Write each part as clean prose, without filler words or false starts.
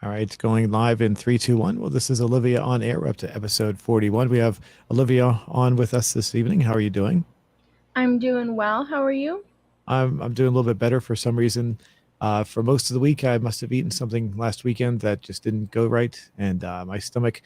All right, it's going live in three, two, one. Well, this is Olivia on air. We're up to episode 41. We have Olivia on with us this evening. How are you doing? I'm doing well. How are you? I'm doing a little bit better for some reason. For most of the week, I must have eaten something last weekend that just didn't go right, and my stomach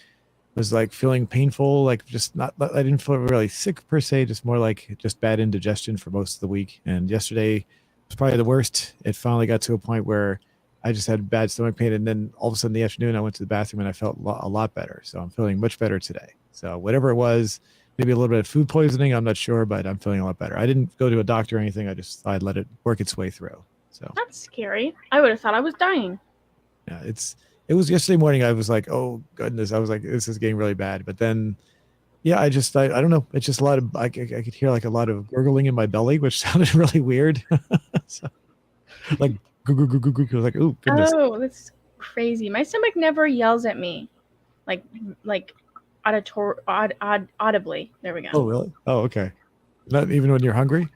was like feeling painful, like just not. I didn't feel really sick per se, just more like just bad indigestion for most of the week. And yesterday was probably the worst. It finally got to a point where I just had bad stomach pain, and then all of a sudden in the afternoon, I went to the bathroom and I felt a lot better. So I'm feeling much better today. So whatever it was, maybe a little bit of food poisoning, I'm not sure, but I'm feeling a lot better. I didn't go to a doctor or anything. I just thought I'd let it work its way through. So That's scary. I would have thought I was dying. yeah, it was yesterday morning. I was like, oh goodness, I was like, this is getting really bad. But then yeah, I don't know. It's just a lot of I could hear like a lot of gurgling in my belly, which sounded really weird. So, like gurgle, gurgle, gurgle. I was like, oh goodness. Oh, that's crazy. My stomach never yells at me, like like audibly. There we go. Oh really? Oh okay. Not even when you're hungry.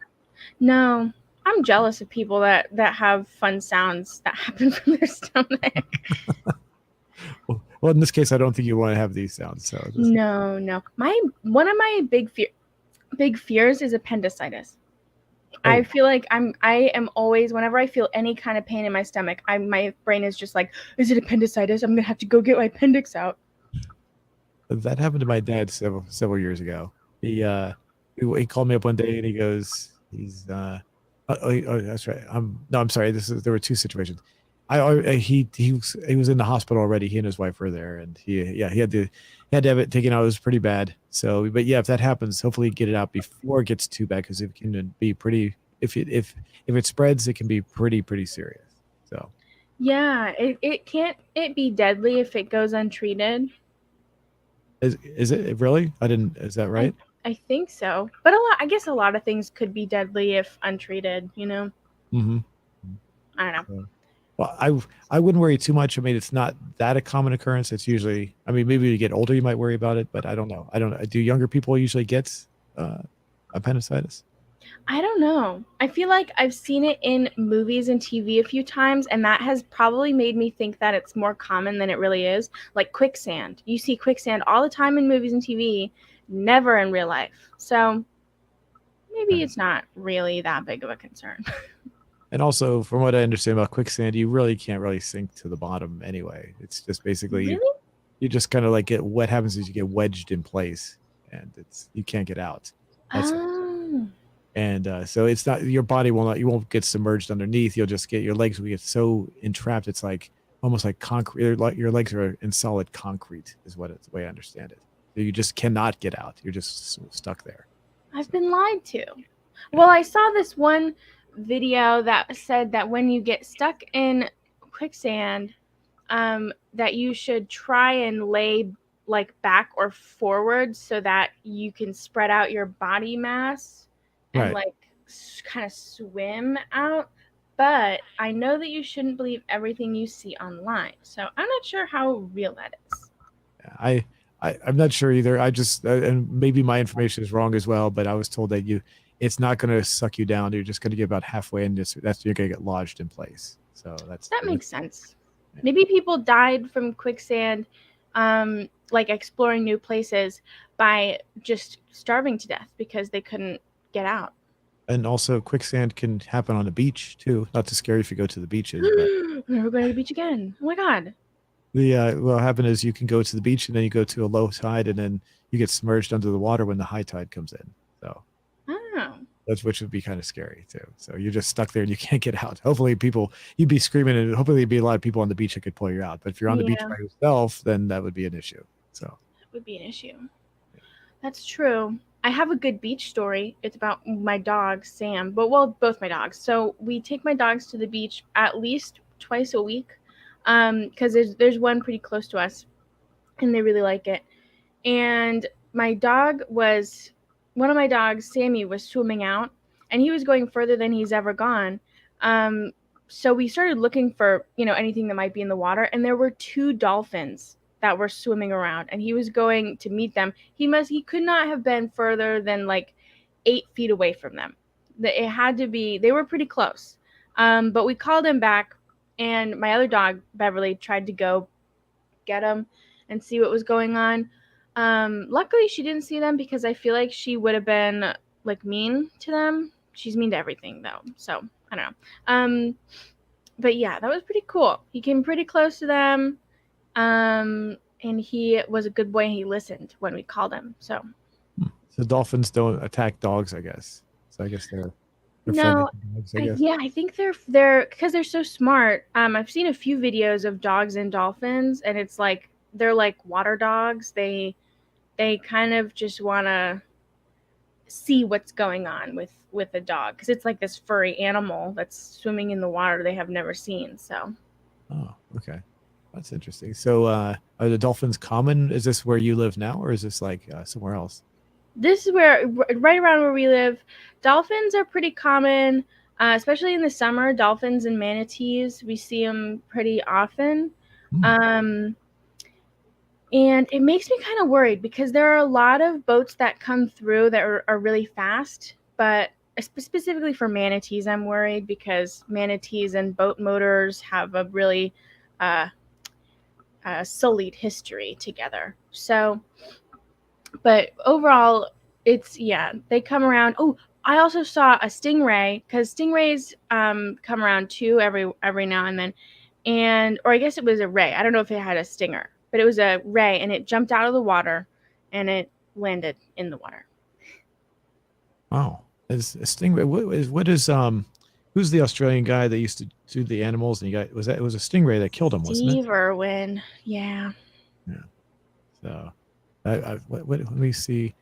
No, I'm jealous of people that have fun sounds that happen from their stomach. Well, in this case, I don't think you want to have these sounds. So just No, no. My one of my big fears is appendicitis. I oh, feel like I am always whenever I feel any kind of pain in my stomach, my brain is just like, is it appendicitis? I'm gonna have to go get my appendix out. that happened to my dad several years ago. He called me up one day and he goes, that's right. I'm sorry. There were two situations. He was in the hospital already. He and his wife were there, and he had to have it taken out. It was pretty bad. So, but yeah, if that happens, hopefully get it out before it gets too bad because it can be pretty. If it spreads, it can be pretty serious. So, Yeah, it can't it be deadly if it goes untreated? is it really? I didn't. Is that I right? I think so. But I guess a lot of things could be deadly if untreated, you know. Mm-hmm. I don't know. So, well, I wouldn't worry too much. I mean, it's not that a common occurrence. It's usually, I mean, maybe you get older, you might worry about it, but I don't know. I don't know. Do younger people usually get uh, appendicitis? I don't know. I feel like I've seen it in movies and TV a few times, and that has probably made me think that it's more common than it really is. Like quicksand. You see quicksand all the time in movies and TV, never in real life. So maybe Right. it's not really that big of a concern. And also, from what I understand about quicksand, you really can't really sink to the bottom anyway. It's just basically Really? you just kind of like get what happens is you get wedged in place, and it's you can't get out. That's Oh. and so it's not your body will not you won't get submerged underneath. You'll just get your legs will get so entrapped. It's like almost like concrete. Like your legs are in solid concrete, is what it's the way I understand it. So you just cannot get out. You're just stuck there. I've So, been lied to. yeah. Well, I saw this one video that said that when you get stuck in quicksand, that you should try and lay like back or forward so that you can spread out your body mass and Right. like kind of swim out. But I know that you shouldn't believe everything you see online. So I'm not sure how real that is. I, I'm not sure either. I just and maybe my information is wrong as well, but I was told that it's not going to suck you down. You're just going to get about halfway, and just that's you're going to get lodged in place. So That that's makes sense. Maybe people died from quicksand, like exploring new places by just starving to death because they couldn't get out. and also quicksand can happen on the beach too. Not to scare you if you go to the beaches, but Never going to the beach again. Oh my god. the what happened is you can go to the beach and then you go to a low tide and then you get submerged under the water when the high tide comes in. So Oh. that's which would be kind of scary too. So you're just stuck there and you can't get out. Hopefully people you'd be screaming and hopefully there'd be a lot of people on the beach that could pull you out. But if you're on the beach Yeah, by yourself, then that would be an issue. So that would be an issue. That's true. I have a good beach story. It's about my dog, Sam, but well, both my dogs. So we take my dogs to the beach at least twice a week because there's one pretty close to us and they really like it. And my dog was one of my dogs, Sammy, was swimming out, and he was going further than he's ever gone. Um, so we started looking for anything that might be in the water, and there were two dolphins that were swimming around, and he was going to meet them. He could not have been further than like 8 feet away from them. It had to be they were pretty close. But we called him back and my other dog Beverly tried to go get them and see what was going on. Luckily, she didn't see them because I feel like she would have been like mean to them. She's mean to everything though, so I don't know. But yeah, that was pretty cool. He came pretty close to them, and he was a good boy. And he listened when we called him. So dolphins don't attack dogs, I guess. So I guess they're friendly no, to dogs, I guess. yeah, I think they're because they're so smart. I've seen a few videos of dogs and dolphins, and it's like they're like water dogs. They kind of just want to see what's going on with a dog because it's like this furry animal that's swimming in the water they have never seen. So Oh, okay. That's interesting. So are the dolphins common? Is this where you live now, or is this like somewhere else? this is where right around where we live, dolphins are pretty common, especially in the summer. Dolphins and manatees, we see them pretty often. Hmm. Um, And it makes me kind of worried because there are a lot of boats that come through that are really fast, but specifically for manatees, I'm worried because manatees and boat motors have a really uh, sullied history together. So, but overall, yeah, they come around. Oh, I also saw a stingray because stingrays come around too every now and then, or I guess it was a ray. I don't know if it had a stinger, but it was a ray, and it jumped out of the water, and it landed in the water. Oh, is a stingray? Who's the Australian guy that used to do the animals? And it was a stingray that killed him, wasn't it? Steve Irwin, yeah. Yeah. So, let me see.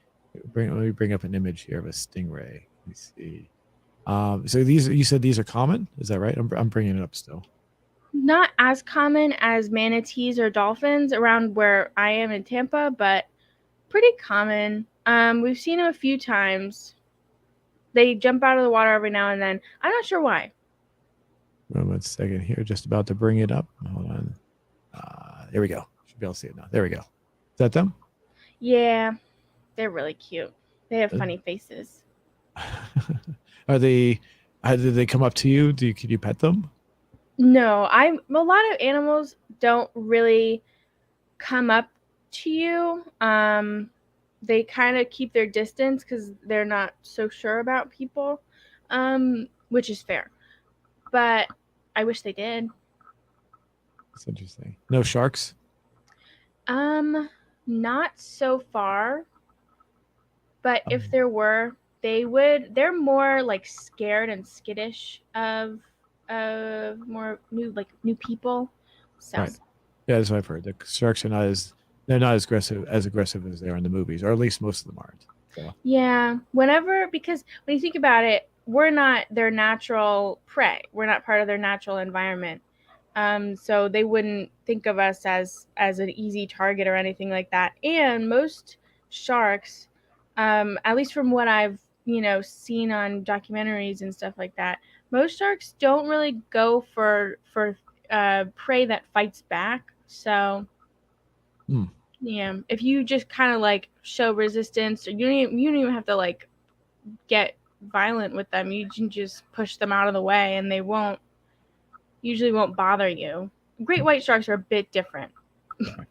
Let me bring up an image here of a stingray. Let me see. So you said these are common? Is that right? I'm bringing it up still. Not as common as manatees or dolphins around where I am in Tampa, but pretty common. We've seen them a few times. They jump out of the water every now and then. I'm not sure why. One second here, just about to bring it up. Hold on. There we go. Should be able to see it now. There we go. Is that them? Yeah, they're really cute. They have funny faces. Are they? Did they come up to you? Can you pet them? No, a lot of animals don't really come up to you. They kind of keep their distance because they're not so sure about people, which is fair. But I wish they did. That's interesting. No sharks? Not so far. But if there were, they're more like scared and skittish of more new people. So Right. Yeah, that's what I've heard. The sharks are they're not as aggressive as they are in the movies, or at least most of them aren't. So. yeah, because when you think about it, we're not their natural prey. We're not part of their natural environment. So they wouldn't think of us as an easy target or anything like that. And most sharks, at least from what I've seen on documentaries and stuff like that, most sharks don't really go for prey that fights back. So yeah, if you just kind of like show resistance, or you don't even have to like get violent with them. You can just push them out of the way, and they usually won't bother you. Great white sharks are a bit different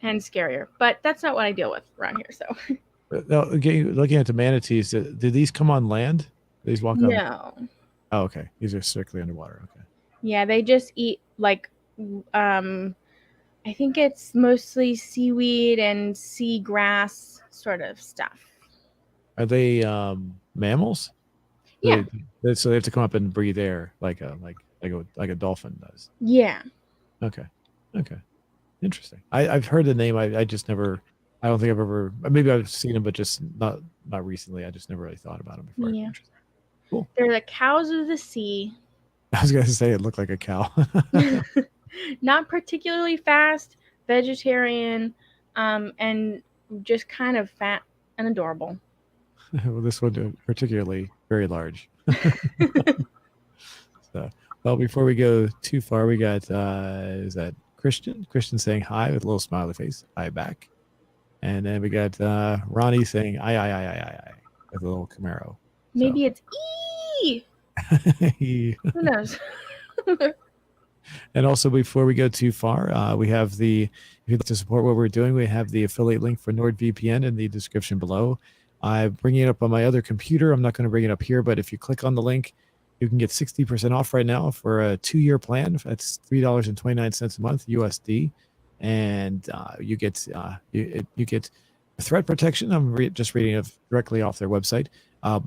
and scarier, but that's not what I deal with around here. So Now, looking at the manatees, do these come on land? These walk on? no. Oh, okay. These are strictly underwater. Okay. Yeah, they just eat like I think it's mostly seaweed and sea grass sort of stuff. Are they mammals? Yeah. So they have to come up and breathe air like a dolphin does. Yeah. Okay. Okay. Interesting. I've heard the name. I just never. I don't think I've ever. Maybe I've seen them, but just not recently. I just never really thought about them before. Yeah. Cool. They're the cows of the sea. I was gonna say it looked like a cow. Not particularly fast, vegetarian, and just kind of fat and adorable. Well, this one particularly very large. So, well, before we go too far, we got is that Christian? Christian saying hi with a little smiley face. Hi back. And then we got Ronnie saying I with a little Camaro. Maybe it's E. Who knows? And also, before we go too far, we have the, if you'd like to support what we're doing, we have the affiliate link for NordVPN in the description below. I'm bringing it up on my other computer. I'm not going to bring it up here, but if you click on the link, you can get 60% off right now for a 2-year plan. That's $3.29 a month USD. And you get you get threat protection. I'm just reading it directly off their website.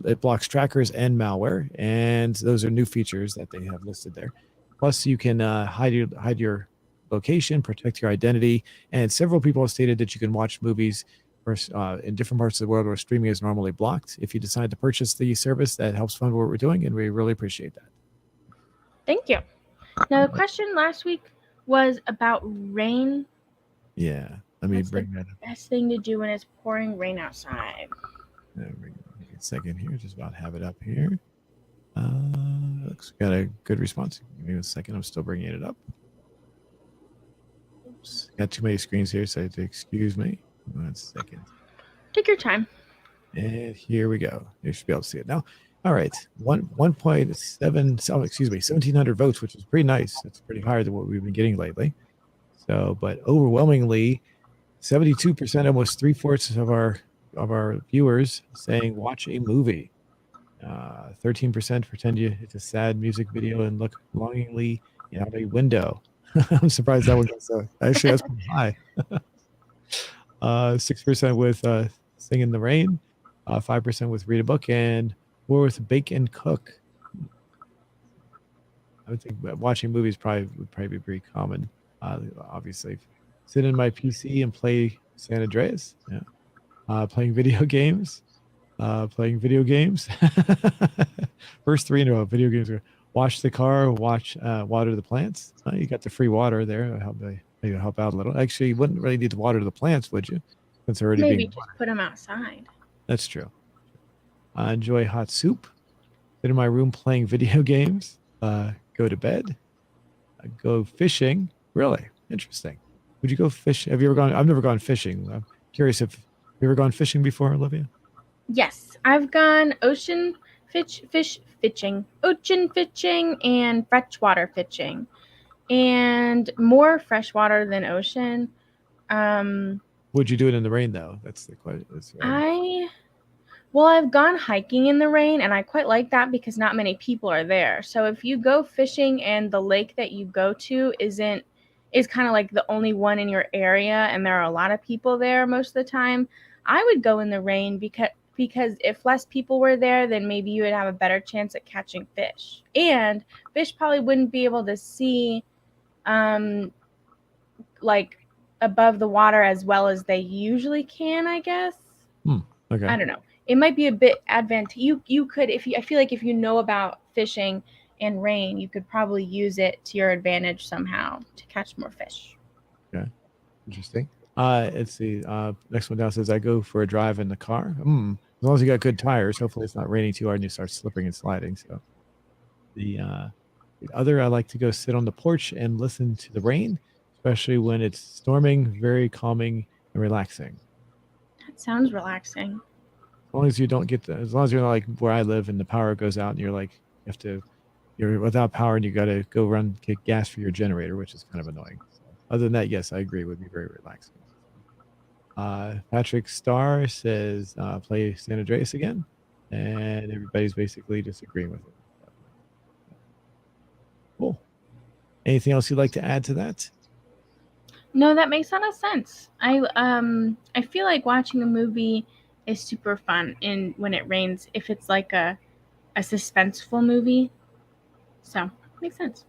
It blocks trackers and malware, and those are new features that they have listed there. Plus, you can hide your location, protect your identity, and several people have stated that you can watch movies in different parts of the world where streaming is normally blocked. If you decide to purchase the service, that helps fund what we're doing, and we really appreciate that. Thank you. Now, the question last week was about rain. Yeah, let me What's bring the that up. best thing to do when it's pouring rain outside? A second here, just about have it up here. Looks got a good response. Give me a second. I'm still bringing it up. Oops, got too many screens here, so I have to excuse me. 1 second. Take your time. And here we go. You should be able to see it now. All right, 1.7. Oh, excuse me, 1,700 votes, which is pretty nice. It's pretty higher than what we've been getting lately. So, but overwhelmingly, 72%, almost 3/4 of our viewers saying watch a movie. 13% pretend it's a sad music video and look longingly out a window. I'm surprised that one got so. Actually, that's pretty high. 6% with sing in the rain, 5% with read a book, and 4% with bake and cook. I would think watching movies would probably be pretty common. Obviously, sit in my PC and play San Andreas. Yeah. Playing video games. First 3 in a row. Video games. Wash the car. Water the plants. You got the free water there. Maybe help out a little. Actually, you wouldn't really need to water the plants, would you? Since they're already Maybe being just put them outside. That's true. Enjoy hot soup. Sit in my room playing video games. Go to bed. Go fishing. Really interesting. Would you go fish? Have you ever gone? I've never gone fishing. I'm curious if you ever gone fishing before, Olivia? Yes, I've gone ocean fishing, and freshwater fishing, and more freshwater than ocean. Would you do it in the rain though? That's the question. I've gone hiking in the rain, and I quite like that because not many people are there. So if you go fishing and the lake that you go to is kind of like the only one in your area, and there are a lot of people there most of the time, I would go in the rain because if less people were there, then maybe you would have a better chance at catching fish. And fish probably wouldn't be able to see like above the water as well as they usually can, I guess. Okay. I don't know. It might be a bit advantageous. You could, I feel like if you know about fishing and rain, you could probably use it to your advantage somehow to catch more fish. Okay. Interesting. Let's see. Next one down says, I go for a drive in the car. As long as you got good tires, hopefully it's not raining too hard and you start slipping and sliding. So the other, I like to go sit on the porch and listen to the rain, especially when it's storming. Very calming and relaxing. That sounds relaxing. As long as you don't as long as you're not like where I live and the power goes out and you're without power and you got to go get gas for your generator, which is kind of annoying. So, other than that, yes, I agree. It would be very relaxing. Patrick Starr says, play San Andreas again. And everybody's basically disagreeing with it. Cool. Anything else you'd like to add to that? No, that makes a lot of sense. I feel like watching a movie is super fun when it rains if it's like a suspenseful movie. So makes sense.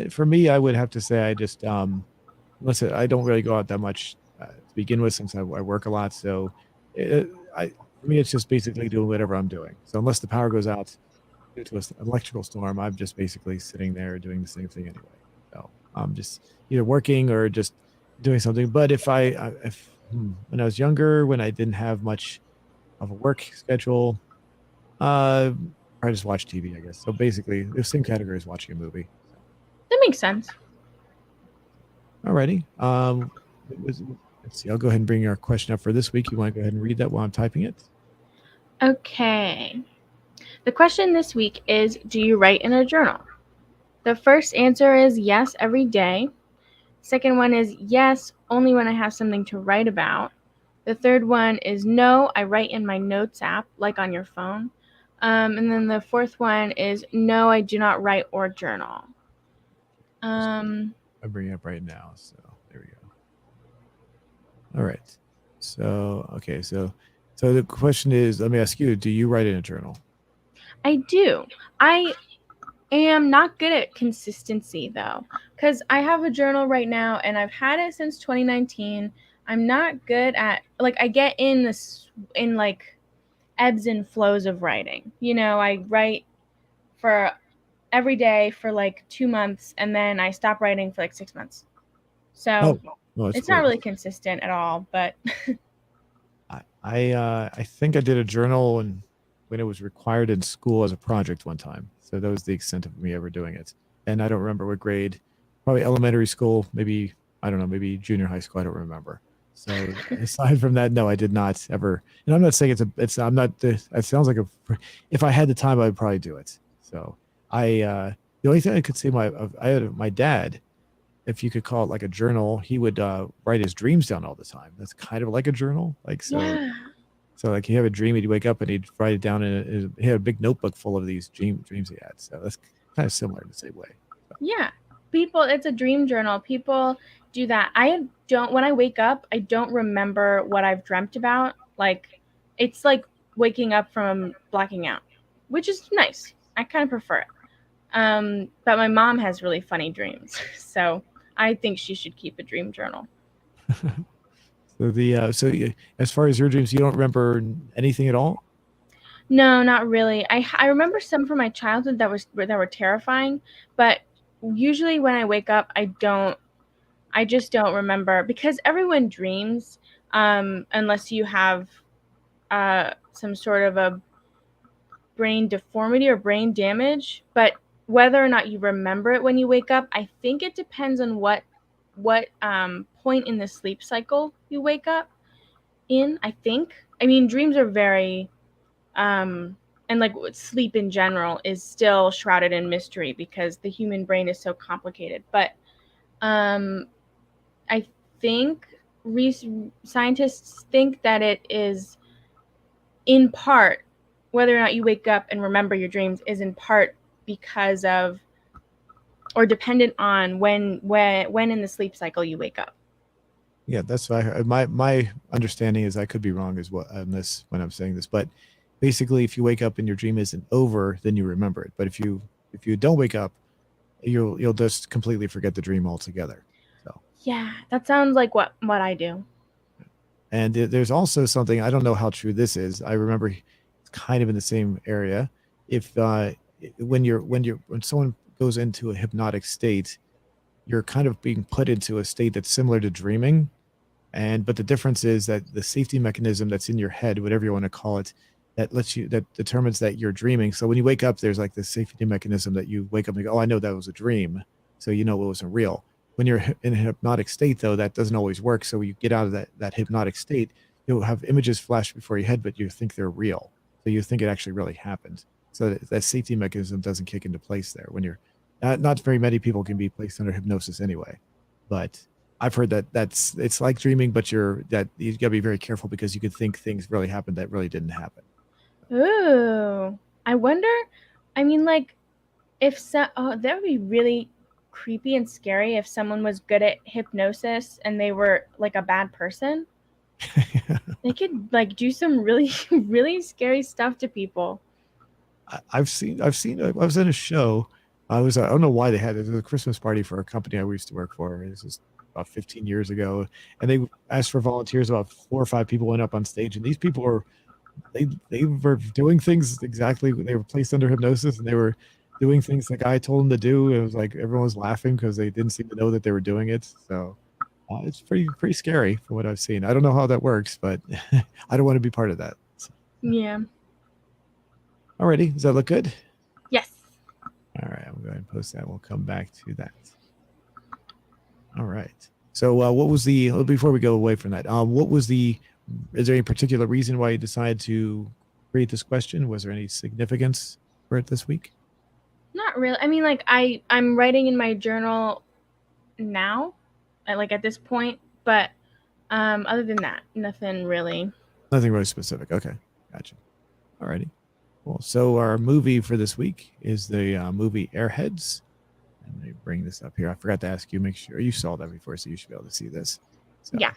For me, I would have to say I just listen, I don't really go out that much to begin with since I work a lot. So for me, it's just basically doing whatever I'm doing. So unless the power goes out due to an electrical storm, I'm just basically sitting there doing the same thing anyway. So I'm just either working or just doing something. But if when I was younger, when I didn't have much of a work schedule, I just watch TV, I guess. So basically, the same category as watching a movie. That makes sense. Alrighty. Let's see. I'll go ahead and bring our question up for this week. You want to go ahead and read that while I'm typing it? Okay. The question this week is, do you write in a journal? The first answer is yes, every day. Second one is yes, only when I have something to write about. The third one is no, I write in my notes app, like on your phone. And then the fourth one is no, I do not write or journal. I'm bringing it up right now. So there we go. All right. So, okay. So the question is, let me ask you, do you write in a journal? I do. I am not good at consistency though, because I have a journal right now and I've had it since 2019. I'm not good at, like, I get in this, in like ebbs and flows of writing. You know, I write for every day for like 2 months and then I stop writing for like 6 months. So Oh, no, it's it's not quick. really consistent at all, but I think I did a journal when it was required in school as a project one time. So that was the extent of me ever doing it. And I don't remember what grade. Probably elementary school, maybe I don't know, maybe junior high school. I don't remember. So aside from that, no, I did not ever. And I'm not saying I'm not. It sounds like if I had the time, I would probably do it. So the only thing I could say I had my dad, if you could call it like a journal, he would write his dreams down all the time. That's kind of like a journal. Like yeah. so like you have a dream, he'd wake up and he'd write it down he had a big notebook full of these dreams he had. So that's kind of similar in the same way. So. Yeah. People, it's a dream journal. People do that. I don't, when I wake up, I don't remember what I've dreamt about. Like, it's like waking up from blacking out, which is nice. I kind of prefer it. But my mom has really funny dreams. So I think she should keep a dream journal. As far as your dreams, you don't remember anything at all? No, not really. I remember some from my childhood that were terrifying, but usually when I wake up, I just don't remember because everyone dreams, unless you have some sort of a brain deformity or brain damage. But whether or not you remember it when you wake up, I think it depends on what point in the sleep cycle you wake up in. I think. I mean, dreams are very and like sleep in general is still shrouded in mystery because the human brain is so complicated. But um, I think scientists think that it is in part, whether or not you wake up and remember your dreams is in part because of or dependent on when in the sleep cycle you wake up. Yeah, that's what I heard. My understanding is I could be wrong as well on this when I'm saying this, but basically, if you wake up and your dream isn't over, then you remember it. But if you don't wake up, you'll just completely forget the dream altogether. So. Yeah, that sounds like what I do. And there's also something, I don't know how true this is. I remember it's kind of in the same area. If when someone goes into a hypnotic state, you're kind of being put into a state that's similar to dreaming. But the difference is that the safety mechanism that's in your head, whatever you want to call it, that determines that you're dreaming. So when you wake up, there's like this safety mechanism that you wake up and go, oh, I know that was a dream. So you know it wasn't real. When you're in a hypnotic state, though, that doesn't always work. So you get out of that hypnotic state, you'll have images flash before your head, but you think they're real. So you think it actually really happened. So that safety mechanism doesn't kick into place there when you're not very many people can be placed under hypnosis anyway. But I've heard it's like dreaming, but you gotta be very careful because you could think things really happened that really didn't happen. Ooh, I wonder. I mean, like, that would be really creepy and scary if someone was good at hypnosis and they were like a bad person. They could like do some really really scary stuff to people. I was in a show. I don't know why they had it. It was a Christmas party for a company I used to work for. This was about 15 years ago, and they asked for volunteers. About 4 or 5 people went up on stage, and these people they were doing things exactly. They were placed under hypnosis, and they were doing things the guy told them to do. It was like everyone was laughing because they didn't seem to know that they were doing it. So it's pretty scary from what I've seen. I don't know how that works, but I don't want to be part of that. So. Yeah. Alrighty, does that look good? Yes. All right, I'm going to post that. We'll come back to that. All right. So what was before we go away from that, is there any particular reason why you decided to create this question? Was there any significance for it this week? Not really. I mean, like I'm writing in my journal now, like at this point, but other than that, nothing really. Nothing really specific. Okay, gotcha. Alrighty. Well, so our movie for this week is the movie Airheads. And let me bring this up here. I forgot to ask you. Make sure you saw that before, so you should be able to see this. So, Yeah.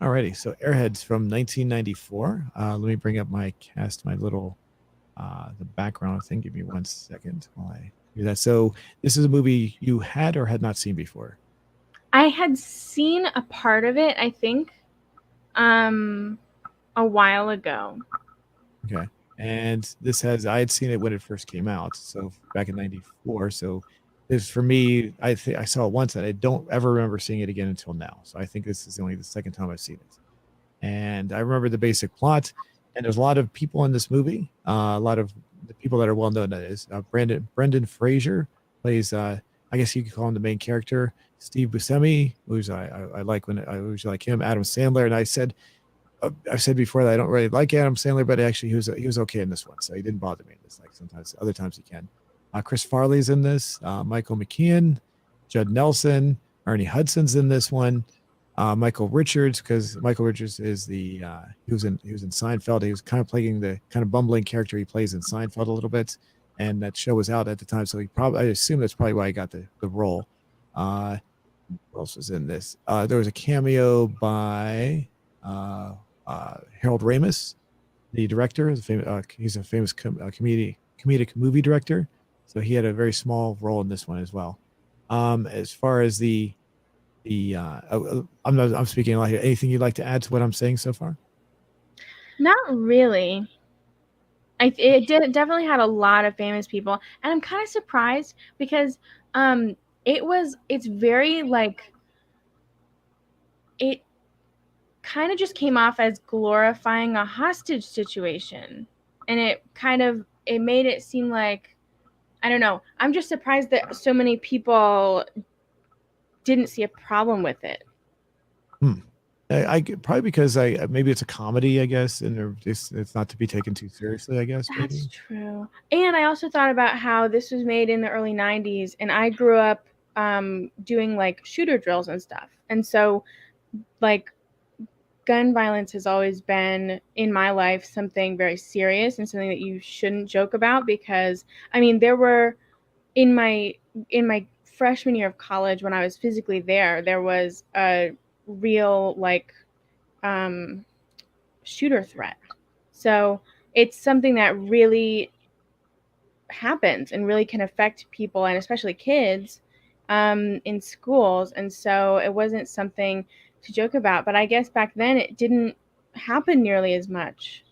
alrighty. So Airheads from 1994. Let me bring up my cast, my little the background thing. Give me 1 second while I do that. So this is a movie you had or had not seen before. I had seen a part of it, I think, a while ago. Okay. And this has I had seen it when it first came out, so back in '94. So this for me, I saw it once and I don't ever remember seeing it again until now. So I think this is only the second time I've seen it. And I remember the basic plot. And there's a lot of people in this movie. A lot of the people that are well known. That is Brendan Fraser plays. I guess you could call him the main character. Steve Buscemi, who's I like when I always like him. Adam Sandler, and I've said before that I don't really like Adam Sandler, but actually he was okay in this one, so he didn't bother me in this. Like sometimes, other times he can. Chris Farley's in this. Michael McKean, Judd Nelson, Ernie Hudson's in this one. Michael Richards, because Michael Richards is the he was in Seinfeld. He was kind of playing the kind of bumbling character he plays in Seinfeld a little bit, and that show was out at the time, so I assume that's probably why he got the role. Who else was in this? There was a cameo by Harold Ramis, the director. He's a famous comedic movie director, so he had a very small role in this one as well. As far as I'm speaking like anything you'd like to add to what I'm saying so far? Not really. Definitely had a lot of famous people, and I'm kind of surprised because it's very like it kind of just came off as glorifying a hostage situation, and it made it seem like, I don't know. I'm just surprised that so many people didn't see a problem with it. I probably because I maybe it's a comedy, I guess, and it's not to be taken too seriously, I guess. That's Maybe. true. And I also thought about how this was made in the early 90s, and I grew up doing like shooter drills and stuff. And so, like, gun violence has always been in my life something very serious and something that you shouldn't joke about, because I mean there were in my freshman year of college, when I was physically there was a real like shooter threat. So it's something that really happens and really can affect people, and especially kids, in schools. And so it wasn't something to joke about. But I guess back then it didn't happen nearly as much.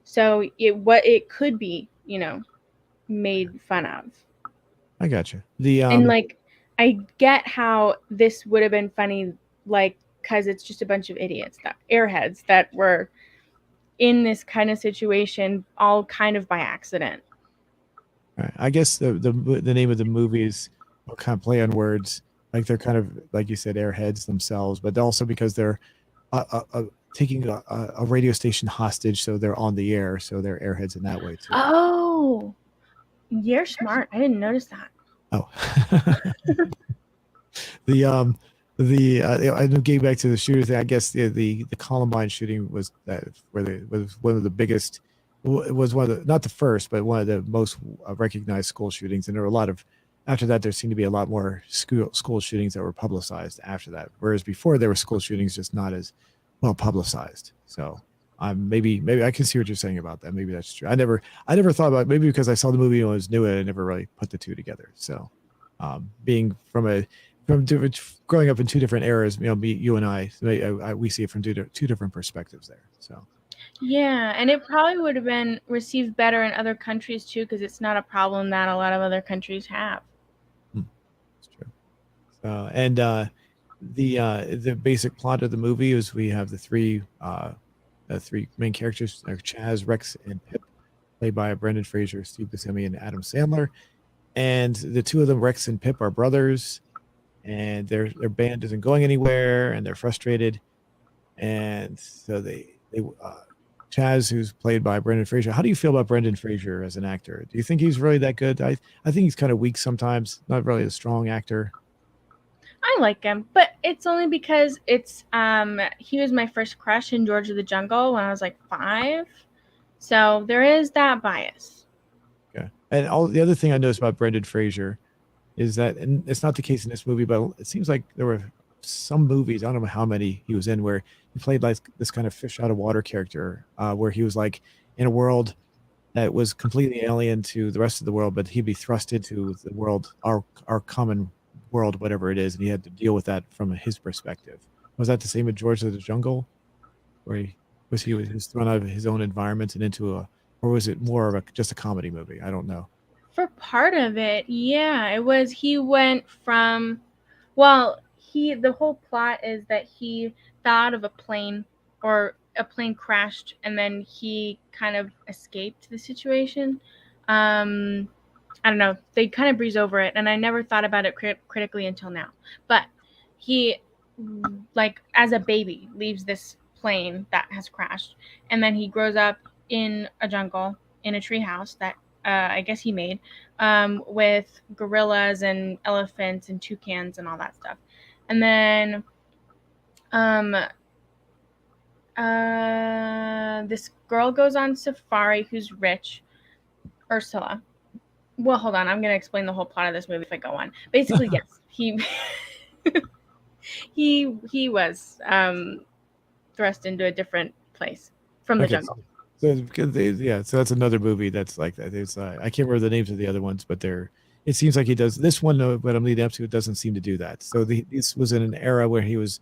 So it could be, made fun of. I got you. And like, I get how this would have been funny, like, because it's just a bunch of idiots, that airheads that were in this kind of situation, all kind of by accident. Right. I guess the name of the movie is kind of play on words. Like they're kind of like you said, airheads themselves, but also because they're taking a radio station hostage, so they're on the air, so they're airheads in that way too. Oh, you're smart. I didn't notice that. Oh, I getting back to the shooter thing. I guess the Columbine shooting was was one of the biggest. It was one of the not the first, but one of the most recognized school shootings. And there were a lot of after that. There seemed to be a lot more school shootings that were publicized after that. Whereas before there were school shootings just not as well publicized. So maybe I can see what you're saying about that. Maybe that's true. I never thought about it, maybe because I saw the movie and was new and I never really put the two together. So being from growing up in two different eras, you and I, we see it from two different perspectives there. So yeah, and it probably would have been received better in other countries too, because it's not a problem that a lot of other countries have. That's true. So and the basic plot of the movie is we have the three main characters are Chaz, Rex, and Pip, played by Brendan Fraser, Steve Buscemi, and Adam Sandler. And the two of them, Rex and Pip, are brothers, and their band isn't going anywhere, and they're frustrated, and so Chaz, who's played by Brendan Fraser. How do you feel about Brendan Fraser as an actor? Do you think he's really that good? I think he's kind of weak sometimes. Not really a strong actor. I like him, but it's only because he was my first crush in George of the Jungle when I was like 5. So there is that bias. Okay. And all the other thing I noticed about Brendan Fraser is that, and it's not the case in this movie, but it seems like there were some movies, I don't know how many he was in, where he played like this kind of fish out of water character, where he was like in a world that was completely alien to the rest of the world, but he'd be thrust into the world, our common world, whatever it is, and he had to deal with that from his perspective. Was that the same with George of the Jungle, where he was thrown out of his own environment and into a, or was it more of a just a comedy movie? I don't know. For part of it, yeah, it was he went from well, the whole plot is that he fell out of a plane or a plane crashed and then he kind of escaped the situation. I don't know. They kind of breeze over it, and I never thought about it critically until now. But he, like, as a baby, leaves this plane that has crashed, and then he grows up in a jungle in a treehouse that I guess he made with gorillas and elephants and toucans and all that stuff, and then um, this girl goes on safari who's rich, Ursula. Well, hold on. I'm going to explain the whole plot of this movie if I go on. Basically, yes, he was thrust into a different place from the Okay, jungle. so because yeah, so that's another movie that's like that. It's I can't remember the names of the other ones, but they're. It seems like he does this one. What I'm leading up to, it doesn't seem to do that. So this was in an era where he was.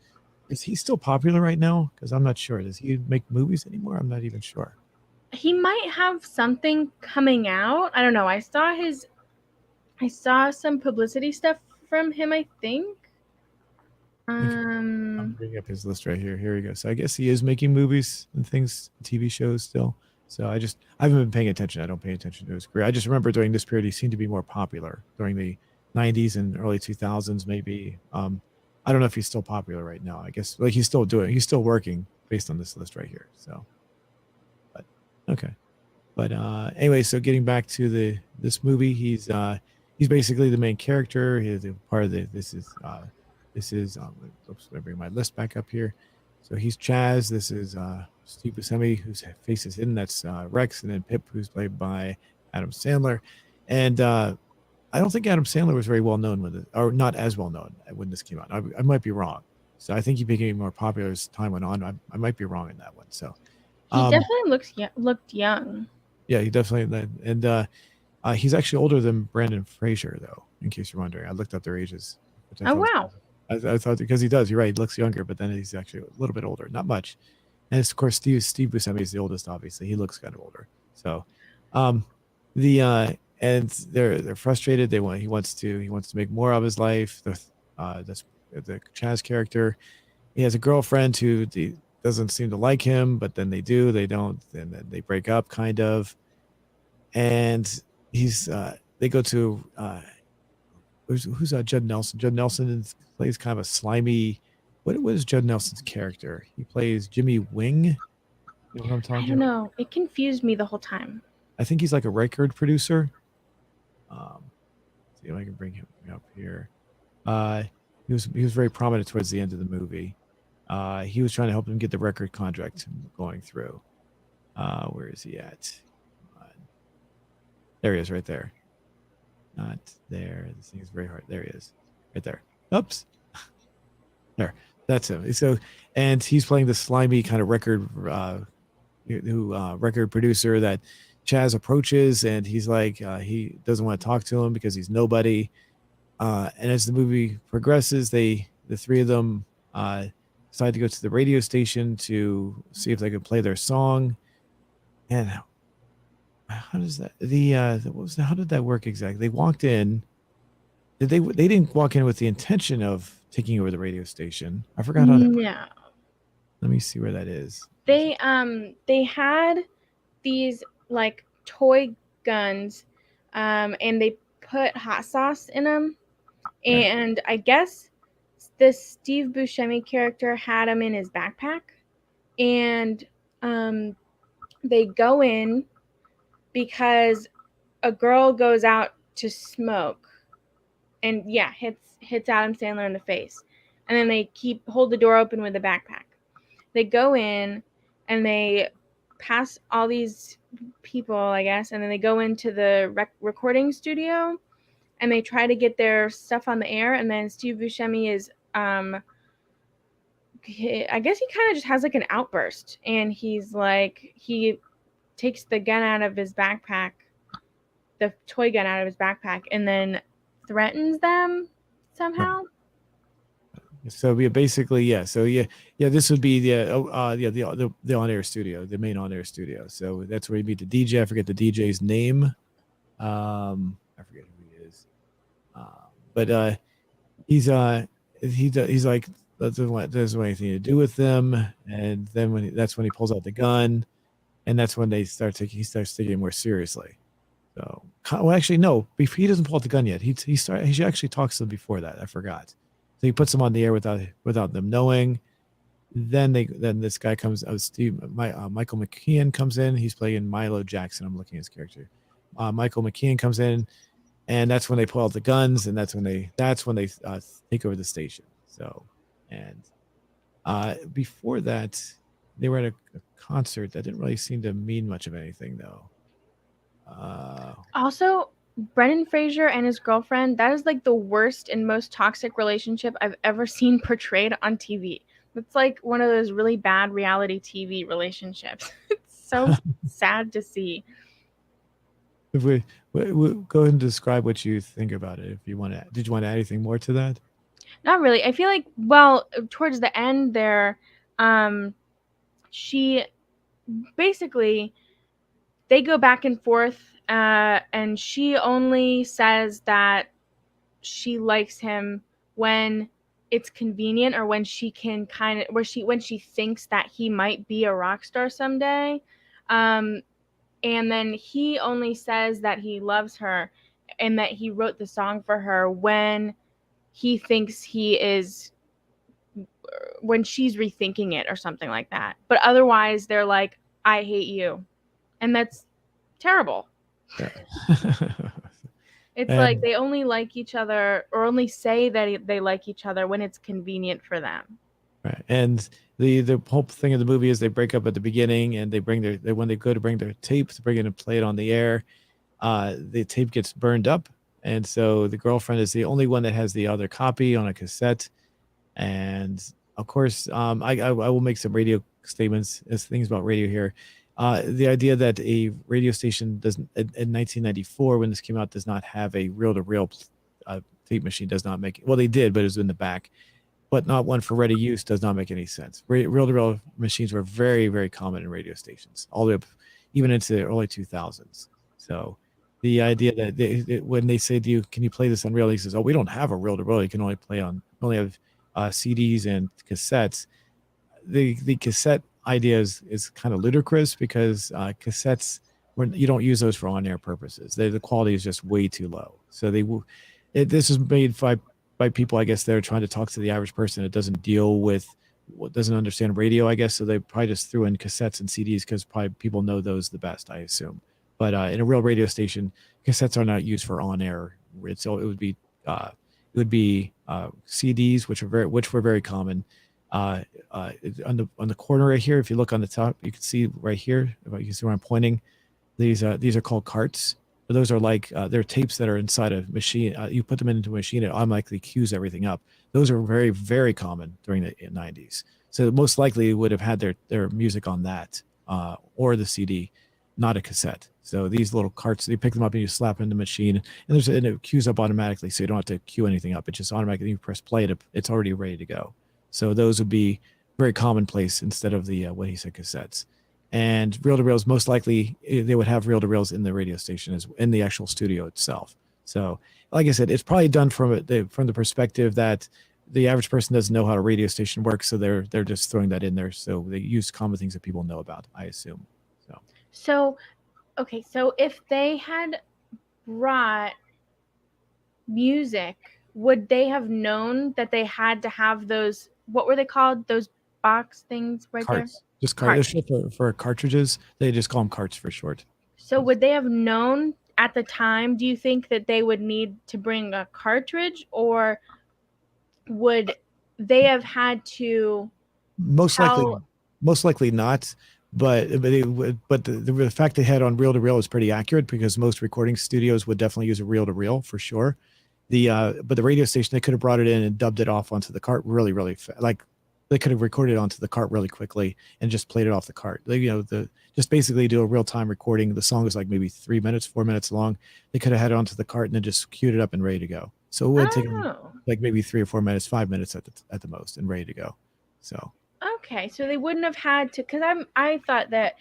Is he still popular right now? Because I'm not sure. Does he make movies anymore? I'm not even sure. He might have something coming out. I don't know. I saw some publicity stuff from him, I think. Okay. I'm bringing up his list right here. Here we go. So I guess he is making movies and things, TV shows still. So I haven't been paying attention. I don't pay attention to his career. I just remember during this period he seemed to be more popular during the 90s and early 2000s maybe. I don't know if he's still popular right now. I guess like he's still working based on this list right here. So, but okay. But anyway, so getting back to this movie, he's basically the main character. He's a part of the this is oops, let me bring my list back up here. So he's Chaz. This is Steve Buscemi, whose face is hidden. That's Rex, and then Pip, who's played by Adam Sandler. And I don't think Adam Sandler was very well known with it, or not as well known when this came out. I might be wrong. So I think he became more popular as time went on. I might be wrong in that one. So He um, definitely looked young. yeah, he definitely and he's actually older than Brandon Fraser, though. In case you're wondering, I looked up their ages, which I Oh thought was wow. I thought because he does. You're right. He looks younger, but then he's actually a little bit older, not much. And it's, of course, Steve Buscemi is the oldest. Obviously, he looks kind of older. So, um, the and they're frustrated. He wants to make more of his life. That's the Chaz character. He has a girlfriend who doesn't seem to like him, but then they do. They don't, and then they break up, kind of. And they go to who's Judd Nelson. Judd Nelson plays kind of a slimy. What was Judd Nelson's character? He plays Jimmy Wing. You know what I'm I talking don't about? know. It confused me the whole time. I think he's like a record producer. Um, see if I can bring him up here. Uh, he was very prominent towards the end of the movie. He was trying to help him get the record contract going through. Where is he at? There he is, right there. Not there. This thing is very hard. There he is, right there. Oops. There. That's him. So, and he's playing the slimy kind of record producer that Chaz approaches, and he's like, he doesn't want to talk to him because he's nobody. And as the movie progresses, the three of them decide to go to the radio station to see if they could play their song. And how does that how did that work exactly? They walked in. They didn't walk in with the intention of taking over the radio station. I forgot how that. No. Let me see where that is. They had these like toy guns and they put hot sauce in them, Okay. and I guess this Steve Buscemi character had them in his backpack, and um They go in because a girl goes out to smoke and hits Adam Sandler in the face. And then they hold the door open with a backpack. They go in and they pass all these people, I guess, and then they go into the recording studio and they try to get their stuff on the air. And then Steve Buscemi is, I guess he kind of just has like an outburst, and he's like, he takes the gun out of his backpack, the toy gun out of his backpack, and then threatens them somehow. So yeah, basically, yeah. So yeah, this would be the on air studio, the main on air studio. So that's where you meet the DJ. I forget the DJ's name. I forget who he is. But he's he's like doesn't want anything to do with them. And then that's when he pulls out the gun, and that's when he starts taking it more seriously. So, well, actually, no, he doesn't pull out the gun yet. He actually talks to them before that. I forgot. So he puts them on the air without them knowing. Then this guy comes. Michael McKean comes in. He's playing Milo Jackson. I'm looking at his character. Michael McKean comes in, and that's when they pull out the guns, and that's when they take over the station. So, and before that, they were at a concert that didn't really seem to mean much of anything, though. Also, Brendan Fraser and his girlfriend, that is like the worst and most toxic relationship I've ever seen portrayed on TV. It's like one of those really bad reality TV relationships. It's so sad to see. If we go ahead and describe what you think about it, if you want to, did you want to add anything more to that? Not really. I feel like, well, towards the end there, she basically, they go back and forth, and she only says that she likes him when it's convenient, or when she can when she thinks that he might be a rock star someday. And then he only says that he loves her and that he wrote the song for her when he thinks he is, when she's rethinking it or something like that. But otherwise they're like, I hate you. And that's terrible. Yeah. It's like they only like each other, or only say that they like each other when it's convenient for them. Right. And the whole thing of the movie is they break up at the beginning, and they bring when they go to bring their tape to bring it and play it on the air, the tape gets burned up. And so the girlfriend is the only one that has the other copy on a cassette. And of course, I will make some radio statements as things about radio here. The idea that a radio station doesn't in 1994, when this came out, does not have a reel-to-reel tape machine does not make it. Well, they did, but it was in the back, but not one for ready use does not make any sense. Reel-to-reel machines were very, very common in radio stations, all the way up even into the early 2000s. So the idea that when they say to you, can you play this on reel? He says, oh, we don't have a reel-to-reel. You can only have CDs and cassettes. The cassette idea is kind of ludicrous, because cassettes, you don't use those for on-air purposes. The quality is just way too low. So this is made by people, I guess, they're trying to talk to the average person that doesn't doesn't understand radio, I guess. So they probably just threw in cassettes and CDs because probably people know those the best, I assume. But in a real radio station, cassettes are not used for on-air. So it would be CDs, which were very common. On the corner right here, if you look on the top, you can see right here. If you can see where I'm pointing, these are called carts. But those are like they're tapes that are inside a machine. You put them into a machine, it automatically queues everything up. Those are very, very common during the 90s. So most likely would have had their music on that or the CD, not a cassette. So these little carts, you pick them up and you slap in the machine, and it queues up automatically, so you don't have to queue anything up. It just automatically, you press play, it's already ready to go. So those would be very commonplace instead of the what he said, cassettes. And reel-to-reels, most likely they would have reel-to-reels in the radio station in the actual studio itself. So like I said, it's probably done from the perspective that the average person doesn't know how a radio station works, so they're just throwing that in there. So they use common things that people know about, I assume. So okay, so if they had brought music, would they have known that they had to have those, what were they called? Those box things right there? Carts, just carts. Carts. For cartridges, they just call them carts for short. So would they have known at the time? Do you think that they would need to bring a cartridge, or would they have had to Most likely, tell? most likely not. But the fact they had on reel to reel is pretty accurate because most recording studios would definitely use a reel to reel for sure. But the radio station, they could have brought it in and dubbed it off onto the cart really like they could have recorded it onto the cart really quickly and just played it off the cart. Just basically do a real time recording. The song is like maybe 3 minutes, 4 minutes long. They could have had it onto the cart and then just queued it up and ready to go. So it would take Oh, like maybe 3 or 4 minutes, 5 minutes at the most, and ready to go. So okay. So they wouldn't have had to, because I thought that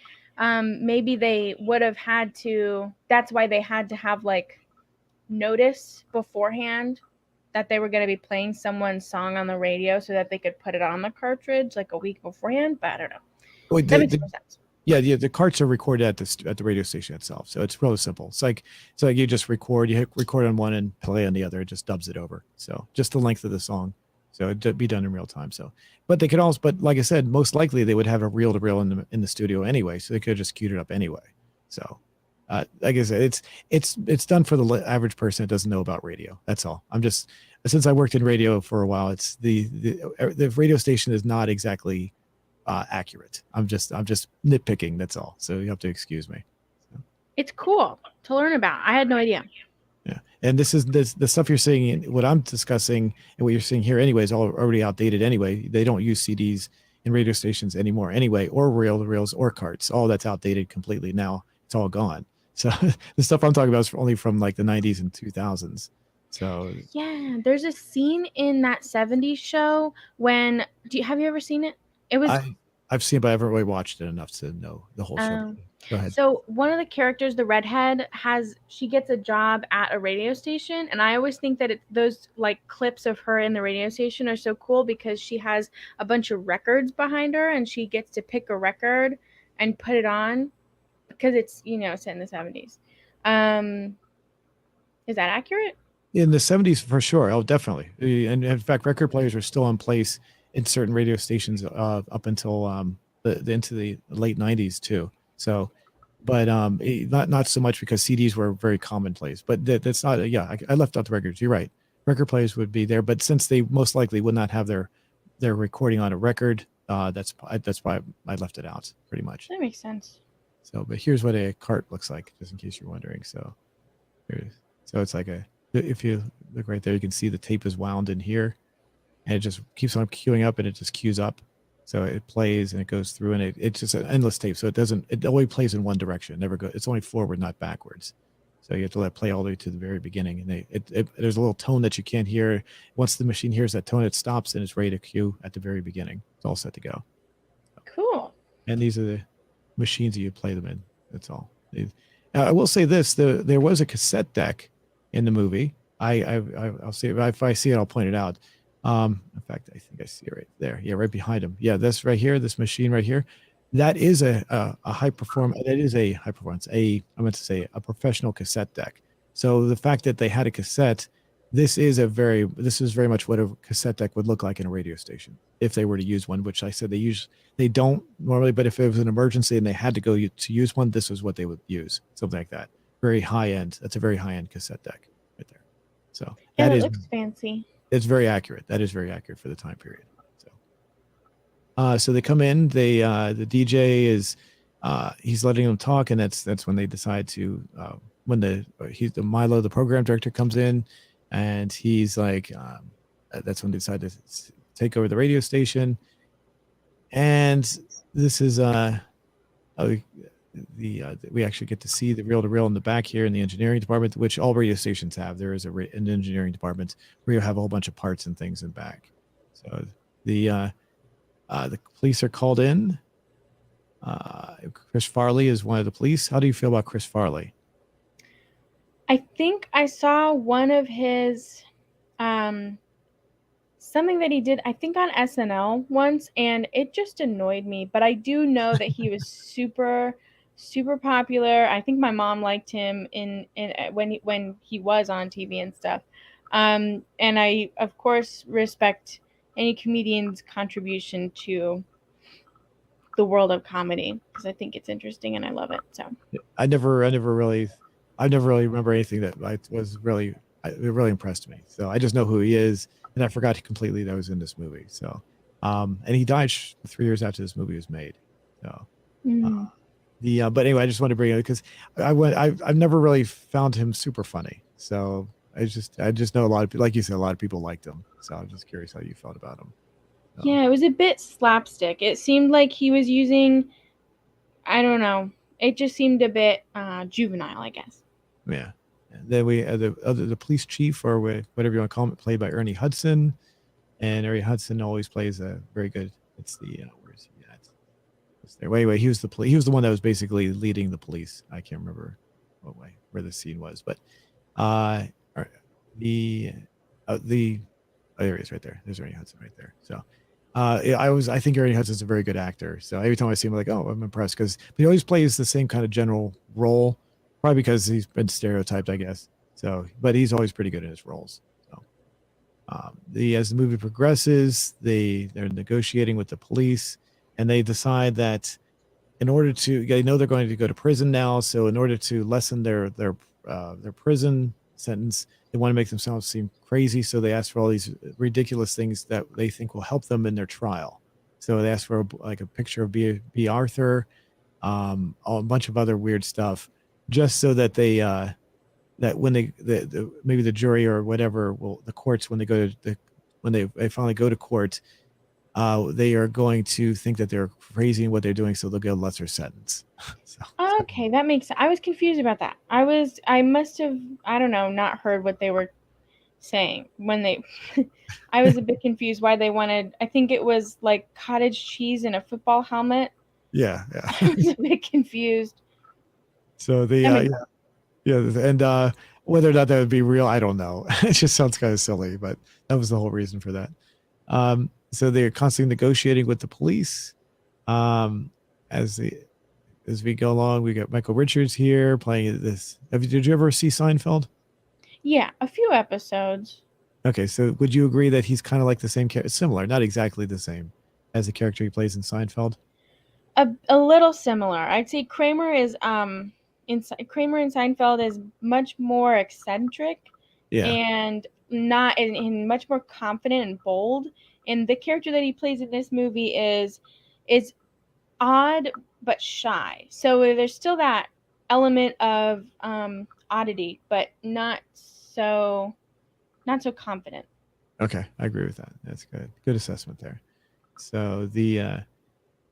maybe they would have had to. That's why they had to have like notice beforehand that they were going to be playing someone's song on the radio so that they could put it on the cartridge like a week beforehand. But I don't know. wait, That makes more sense. yeah, the carts are recorded at the radio station itself, so it's really simple. It's like you just record, you hit record on one and play on the other. It just dubs it over. So just the length of the song, so it'd be done in real time. So, but they could also, but like I said, most likely they would have a reel to reel in the studio anyway, so they could have just queued it up anyway. So, like I said, it's done for the average person that doesn't know about radio. That's all. Since I worked in radio for a while, it's the radio station is not exactly accurate. I'm just nitpicking. That's all. So you have to excuse me. It's cool to learn about. I had no idea. Yeah, and this is the stuff you're seeing. What I'm discussing and what you're seeing here, anyway, is all already outdated. Anyway, they don't use CDs in radio stations anymore. Anyway, or reel to reels or carts. All that's outdated completely now. It's all gone. So the stuff I'm talking about is only from like the 90s and 2000s. So Yeah, there's a scene in that 70s show when have you ever seen it? It was I've seen, but I haven't really watched it enough to know the whole show. Go ahead. so one of the characters, the redhead, she gets a job at a radio station, and I always think that those like clips of her in the radio station are so cool because she has a bunch of records behind her, and she gets to pick a record and put it on because it's set in the 70s. Is that accurate? In the 70s, for sure. Oh, definitely. And in fact, record players are still in place in certain radio stations up until into the late 90s too. So, but not so much because CDs were very commonplace. But that's not. Yeah, I left out the records. You're right. Record players would be there, but since they most likely would not have their recording on a record, that's why I left it out pretty much. That makes sense. So, but here's what a cart looks like, just in case you're wondering. So, so it's like if you look right there, you can see the tape is wound in here, and it just keeps on queuing up, and it just queues up. So it plays and it goes through, and it's just an endless tape. So it only plays in one direction. It never go. It's only forward, not backwards. So you have to let it play all the way to the very beginning. And there's a little tone that you can't hear. Once the machine hears that tone, it stops and it's ready to cue at the very beginning. It's all set to go. Cool. And these are the machines that you play them in. That's all. I will say this: there was a cassette deck in the movie. I'll see if I see it, I'll point it out. In fact, I think I see it right there. Yeah, right behind him. Yeah, this right here, this machine right here, that is a high performance. That is a high performance. I meant to say a professional cassette deck. So the fact that they had a cassette, this is very much what a cassette deck would look like in a radio station if they were to use one. Which I said they don't normally, but if it was an emergency and they had to go to use one, this is what they would use. Something like that. Very high end. That's a very high end cassette deck right there. So yeah, that looks fancy. It's very accurate. That is very accurate for the time period. So they come in. The DJ is he's letting them talk, and that's when they decide to when the Milo, the program director, comes in, and he's like that's when they decide to take over the radio station. And this is we actually get to see the reel to reel in the back here in the engineering department, which all radio stations have. There is an engineering department where you have a whole bunch of parts and things in back. So the police are called in. Chris Farley is one of the police. How do you feel about Chris Farley? I think I saw one of his something that he did, I think on SNL once, and it just annoyed me. But I do know that he was super popular. I think my mom liked him in when he was on TV and stuff. And I of course respect any comedian's contribution to the world of comedy because I think it's interesting and I love it. So I never really remember anything that was really it really impressed me. So I just know who he is, and I forgot completely that was in this movie. So, and he died 3 years after this movie was made. So, mm. but anyway, I just wanted to bring it because I've never really found him super funny. So I just know a lot of people, like you said, a lot of people liked him. So I'm just curious how you felt about him. So, Yeah, it was a bit slapstick. It seemed like he was using, I don't know, it just seemed a bit juvenile, I guess. yeah. And then we the police chief or whatever you want to call him, played by Ernie Hudson, and Ernie Hudson always plays a very good. It's the where's he at? It's there. Wait, he was he was the one that was basically leading the police. I can't remember what way where the scene was, but uh, the oh, there he is right there. There's Ernie Hudson right there. So. I think Ernie Hudson's a very good actor. So every time I see him, I'm like, oh, I'm impressed because he always plays the same kind of general role, probably because he's been stereotyped, I guess. So, but he's always pretty good in his roles. So, as the movie progresses, they're negotiating with the police, and they decide that in order to, they know they're going to go to prison now. So, in order to lessen their prison sentence, they want to make themselves seem crazy, so they ask for all these ridiculous things that they think will help them in their trial. So they ask for a picture of B. Arthur, a bunch of other weird stuff, just so that they that when maybe the jury or whatever the courts when they go to when they finally go to court, they are going to think that they're crazy in what they're doing, so they'll get a lesser sentence. Okay, that makes sense. I was confused about that. I must have, I don't know, not heard what they were saying when they I was a bit confused why they wanted, I think it was like cottage cheese and a football helmet. Yeah. I was a bit confused. So and whether or not that would be real, I don't know. It just sounds kind of silly, but that was the whole reason for that. So they're constantly negotiating with the police. As we go along, we got Michael Richards here playing this. Did you ever see Seinfeld? Yeah, a few episodes. Okay, so would you agree that he's kind of like the same character, similar, not exactly the same as the character he plays in Seinfeld? A little similar. I'd say Kramer is Kramer in Seinfeld is much more eccentric Yeah. and not in much more confident and bold. And the character that he plays in this movie is odd but shy. So there's still that element of oddity, but not so confident. Okay, I agree with that. That's good. Good assessment there. So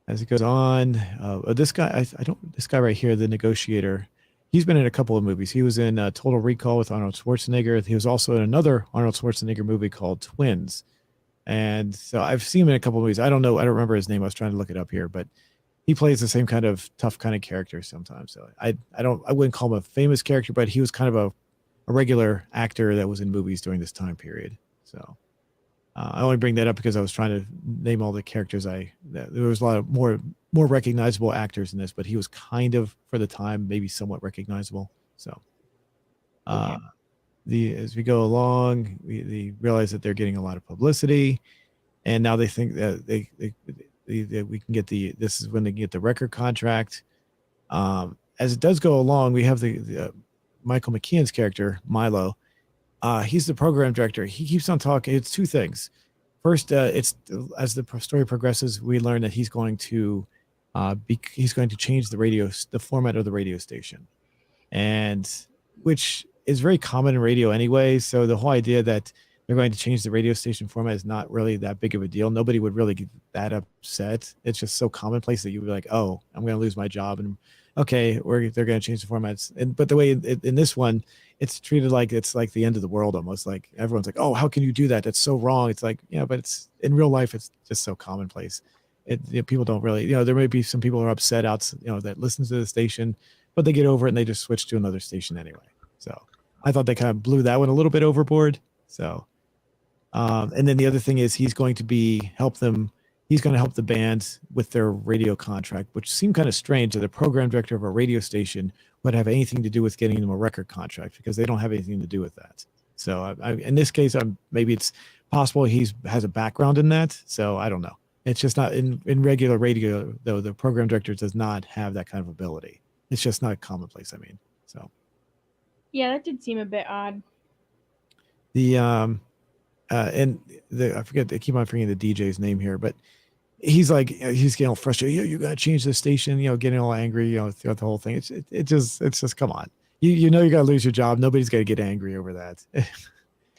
as it goes on, this guy, this guy right here, the negotiator, he's been in a couple of movies. He was in Total Recall with Arnold Schwarzenegger. He was also in another Arnold Schwarzenegger movie called Twins. And so I've seen him in a couple of movies. I don't remember his name. I was trying to look it up here, but he plays the same kind of tough kind of character sometimes. So I wouldn't call him a famous character, but he was kind of a regular actor that was in movies during this time period. So I only bring that up because I was trying to name all the characters. There was a lot of more recognizable actors in this, but he was kind of, for the time, maybe somewhat recognizable. So as we go along, we realize that they're getting a lot of publicity, and now they think that we can get this is when they get the record contract. As it does go along, we have the Michael McKean's character, Milo. He's the program director. He keeps on talking. It's two things. First, it's as the story progresses, we learn that he's going to change the format of the radio station, and which is very common in radio anyway. So the whole idea that they're going to change the radio station format is not really that big of a deal. Nobody would really get that upset. It's just so commonplace that you'd be like, oh, I'm going to lose my job. And okay, they're going to change the formats. But the way in this one, it's treated like it's like the end of the world almost. Like everyone's like, oh, how can you do that? That's so wrong. It's like, yeah, but it's in real life, it's just so commonplace. People don't really, there may be some people who are upset that listen to the station, but they get over it and they just switch to another station anyway. So I thought they kind of blew that one a little bit overboard. So, and then the other thing is he's going to help the band with their radio contract, which seemed kind of strange that the program director of a radio station would have anything to do with getting them a record contract, because they don't have anything to do with that. So in this case, maybe it's possible he has a background in that. So I don't know. It's just not in regular radio though. The program director does not have that kind of ability. It's just not commonplace. I mean, so Yeah, that did seem a bit odd. the and the I forget. I keep on forgetting the DJ's name here, but he's getting all frustrated. You gotta change the station. Getting all angry. Throughout the whole thing. It's just come on. You know you gotta lose your job. Nobody's gonna get angry over that.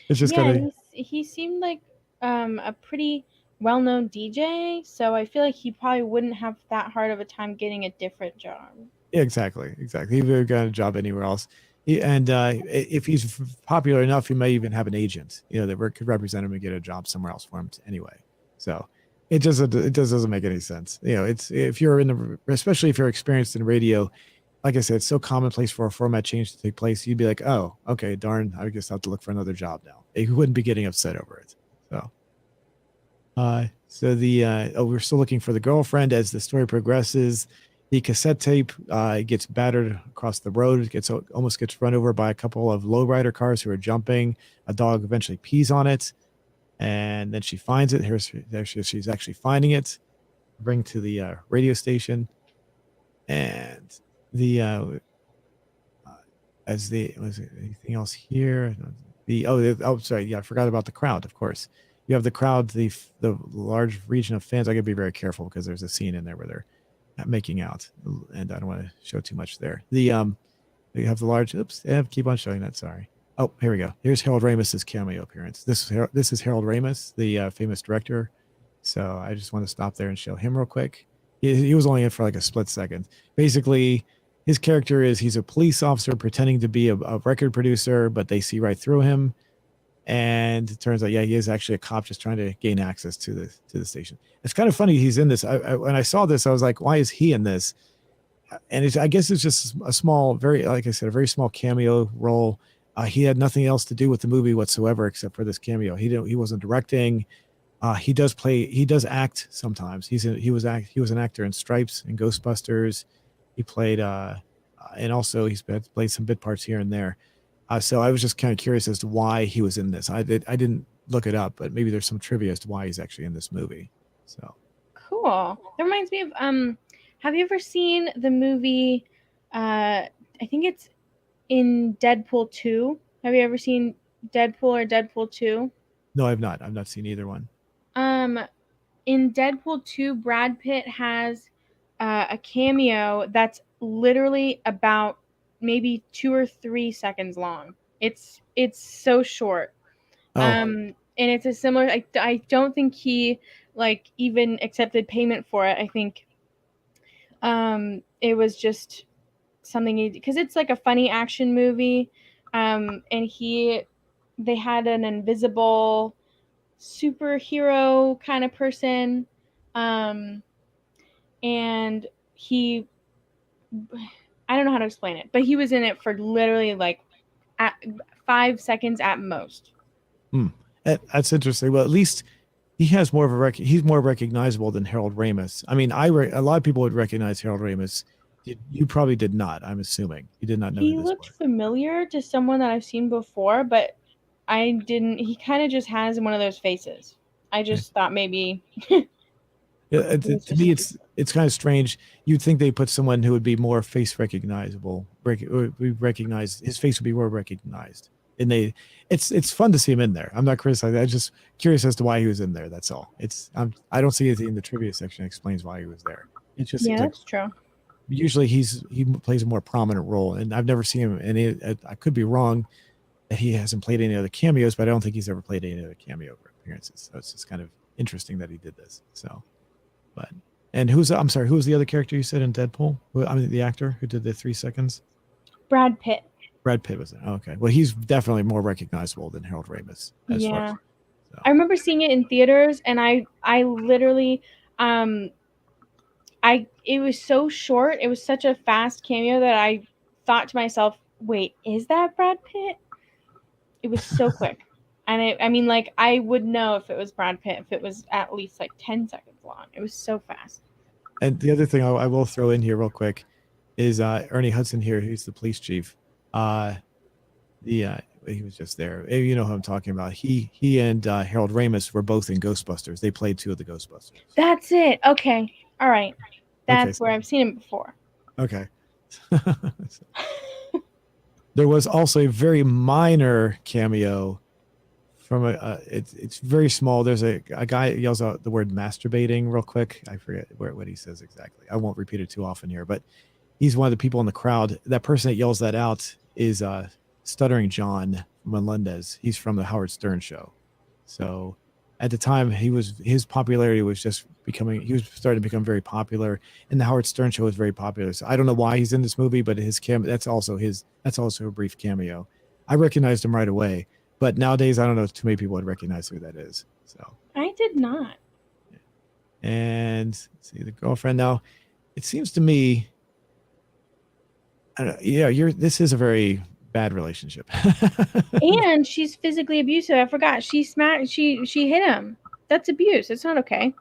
It's just Yeah, gonna. and he seemed like a pretty well-known DJ, so I feel like he probably wouldn't have that hard of a time getting a different job. Yeah, exactly. He would have got a job anywhere else. And if he's popular enough, he may even have an agent, that could represent him and get a job somewhere else for him anyway. So it just doesn't make any sense. It's if you're especially if you're experienced in radio, like I said, it's so commonplace for a format change to take place. You'd be like, oh, okay, darn, I guess I'll have to look for another job now. You wouldn't be getting upset over it. So we're still looking for the girlfriend as the story progresses. The cassette tape gets battered across the road. Almost gets run over by a couple of lowrider cars who are jumping. A dog eventually pees on it, and then she finds it. She's actually finding it. Bring to the radio station, and the as the was there anything else here? Sorry, yeah, I forgot about the crowd. Of course, you have the crowd, the large region of fans. I gotta be very careful because there's a scene in there where they're making out, and I don't want to show too much there. You have the large. Oops, keep on showing that. Sorry. Oh, here we go. Here's Harold Ramis's cameo appearance. This is Harold Ramis, the famous director. So I just want to stop there and show him real quick. He was only in for like a split second. Basically, his character he's a police officer pretending to be a record producer, but they see right through him. And it turns out, yeah, he is actually a cop just trying to gain access to the station. It's kind of funny he's in this. When I saw this, I was like, why is he in this? And I guess it's just a small, like I said, a very small cameo role. He had nothing else to do with the movie whatsoever except for this cameo. He wasn't directing. He does act sometimes. He was an actor in Stripes and Ghostbusters. He played, and also he's played some bit parts here and there. So I was just kind of curious as to why he was in this. I didn't look it up, but maybe there's some trivia as to why he's actually in this movie. So Cool. That reminds me of have you ever seen the movie I think it's in Deadpool 2? Have you ever seen Deadpool or Deadpool 2? no, I've not. I've not seen either one. In Deadpool 2, Brad Pitt has a cameo that's literally about maybe 2 or 3 seconds long. It's so short. Oh, And it's a similar. I don't think he like even accepted payment for it. I think it was just something because it's like a funny action movie. And they had an invisible superhero kind of person, and he I don't know how to explain it, but he was in it for literally like 5 seconds at most. That's interesting. Well, at least he has more of he's more recognizable than Harold Ramis. I mean, a lot of people would recognize Harold Ramis. You probably did not. I'm assuming you did not know He who this looked was. familiar to someone that I've seen before, but I didn't. He kind of just has one of those faces. I Yeah. just thought maybe. Yeah, to me, it's kind of strange. You'd think they put someone who would be more face recognizable, recognized. His face would be more recognized, and it's fun to see him in there. I'm not criticizing. I'm just curious as to why he was in there. That's all. I don't see anything in the trivia section that explains why he was there. It just Yeah, seems like that's true. usually he plays a more prominent role, and I've never seen him. And I could be wrong that he hasn't played any other cameos, but I don't think he's ever played any other cameo appearances. So it's just kind of interesting that he did this. So. But I'm sorry, who was the other character you said in Deadpool? I mean, the actor who did the 3 seconds. Brad Pitt. Brad Pitt was it? Okay, well, he's definitely more recognizable than Harold Ramis. Yeah, So. I remember seeing it in theaters, and I literally it was so short. It was such a fast cameo that I thought to myself, "Wait, is that Brad Pitt?" It was so quick. And I mean, like, I would know if it was Brad Pitt if it was at least like 10 seconds long. It was so fast. And the other thing I will throw in here real quick is Ernie Hudson here, who's the police chief. The he was just there. You know who I'm talking about. He and Harold Ramis were both in Ghostbusters. They played two of the Ghostbusters. That's it. Okay. All right. Okay. That's where I've seen him before. Okay. There was also a very minor cameo from it's very small. There's a guy yells out the word masturbating real quick. I forget what he says exactly. I won't repeat it too often here, but he's one of the people in the crowd. That person that yells that out is Stuttering John Melendez. He's from the Howard Stern show. So at the time his popularity was just becoming, he was starting to become very popular, and the Howard Stern show was very popular. So I don't know why he's in this movie, but that's also a brief cameo. I recognized him right away, but nowadays I don't know if too many people would recognize who that is. So I did not. and let's see the girlfriend now. It seems to me, I don't know, yeah, this is a very bad relationship. And she's physically abusive. I forgot. She hit him. That's abuse. It's not okay.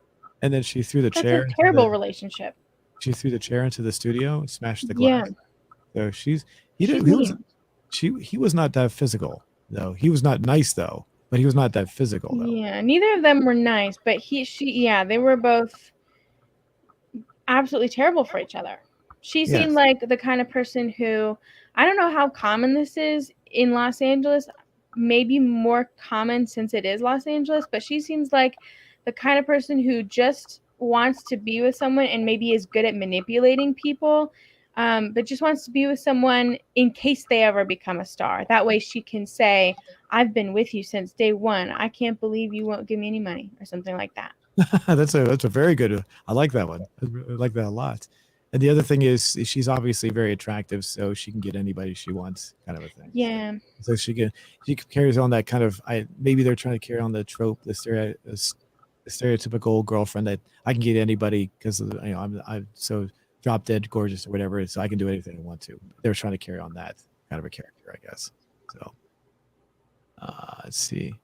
And then she threw the That's chair. a terrible relationship. She threw the chair into the studio and smashed the glass. Yeah. So he was not that physical though. He was not nice though, but he was not that physical though. Yeah. Neither of them were nice, but they were both absolutely terrible for each other. She seemed like the kind of person who, I don't know how common this is in Los Angeles, maybe more common since it is Los Angeles, but she seems like the kind of person who just wants to be with someone and maybe is good at manipulating people, but just wants to be with someone in case they ever become a star. That way she can say, I've been with you since day one. I can't believe you won't give me any money, or something like that. That's a very good. I like that one. I like that a lot. And the other thing is she's obviously very attractive, so she can get anybody she wants, kind of a thing. Yeah. So she carries on that kind of. Maybe they're trying to carry on the trope, the stereotypical girlfriend that I can get anybody because I'm so drop dead gorgeous or whatever, so I can do anything I want to. They're trying to carry on that kind of a character, I guess. So let's see.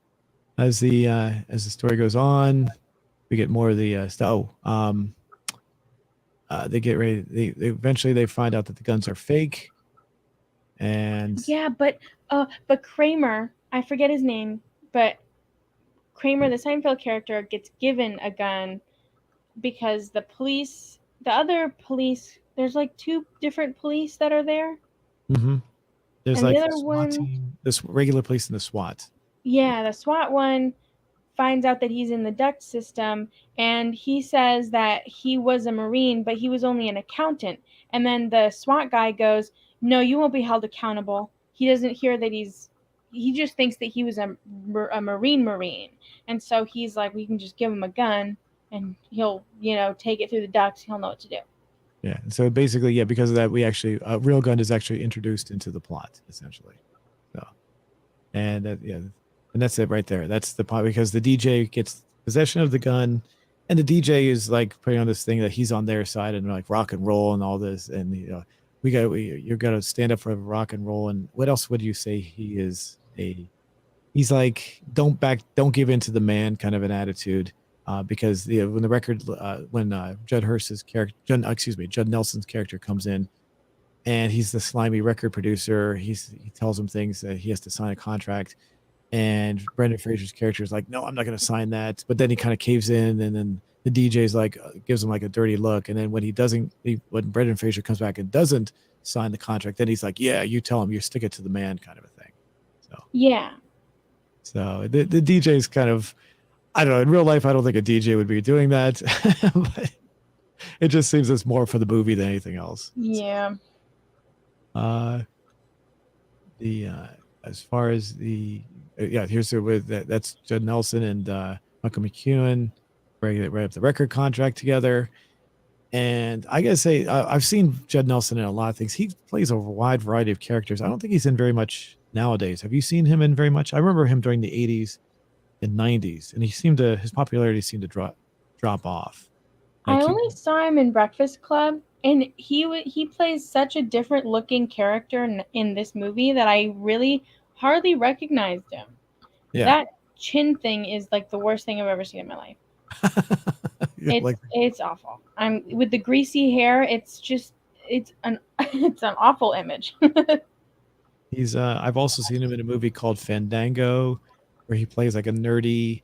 As the story goes on, we get more of the stuff. They get ready. They eventually find out that the guns are fake, and yeah, but Kramer, I forget his name, but Kramer, the Seinfeld character, gets given a gun because the other police, there's like two different police that are there. Mm-hmm. There's and like the other one, team, this regular police and the SWAT. Yeah, the SWAT one finds out that he's in the duct system, and he says that he was a Marine, but he was only an accountant. And then the SWAT guy goes, no, you won't be held accountable. He doesn't hear that he just thinks that he was a Marine. And so he's like, we can just give him a gun and he'll, take it through the ducts. He'll know what to do. Yeah. So basically, yeah, because of that, we actually, a real gun is actually introduced into the plot, essentially. So, and that's it right there. That's the part, because the DJ gets possession of the gun, and the DJ is like putting on this thing that he's on their side and like rock and roll and all this. And, you're going to stand up for rock and roll. And what else would you say he is? He's like, don't give in to the man kind of an attitude. Because when the record, when Judd Nelson's character comes in, and he's the slimy record producer, he tells him things that he has to sign a contract, and Brendan Fraser's character is like, no, I'm not going to sign that. But then he kind of caves in, and then the DJ's like gives him like a dirty look, and then when when Brendan Fraser comes back and doesn't sign the contract, then he's like, yeah, you tell him, you stick it to the man, kind of a thing. So yeah. So the DJ's kind of, I don't know. In real life, I don't think a DJ would be doing that, but it just seems it's more for the movie than anything else. Yeah. As far as here's that's Judd Nelson and Michael McEwen right up the record contract together. And I gotta say, I've seen Judd Nelson in a lot of things. He plays a wide variety of characters. I don't think he's in very much nowadays. Have you seen him in very much? I remember him during the 80s and 90s, and his popularity seemed to drop off. I only saw him in Breakfast Club, and he plays such a different looking character in this movie that I really hardly recognized him. Yeah. That chin thing is like the worst thing I've ever seen in my life. It's awful. With the greasy hair, it's an awful image. He's I've also seen him in a movie called Fandango, where he plays like a nerdy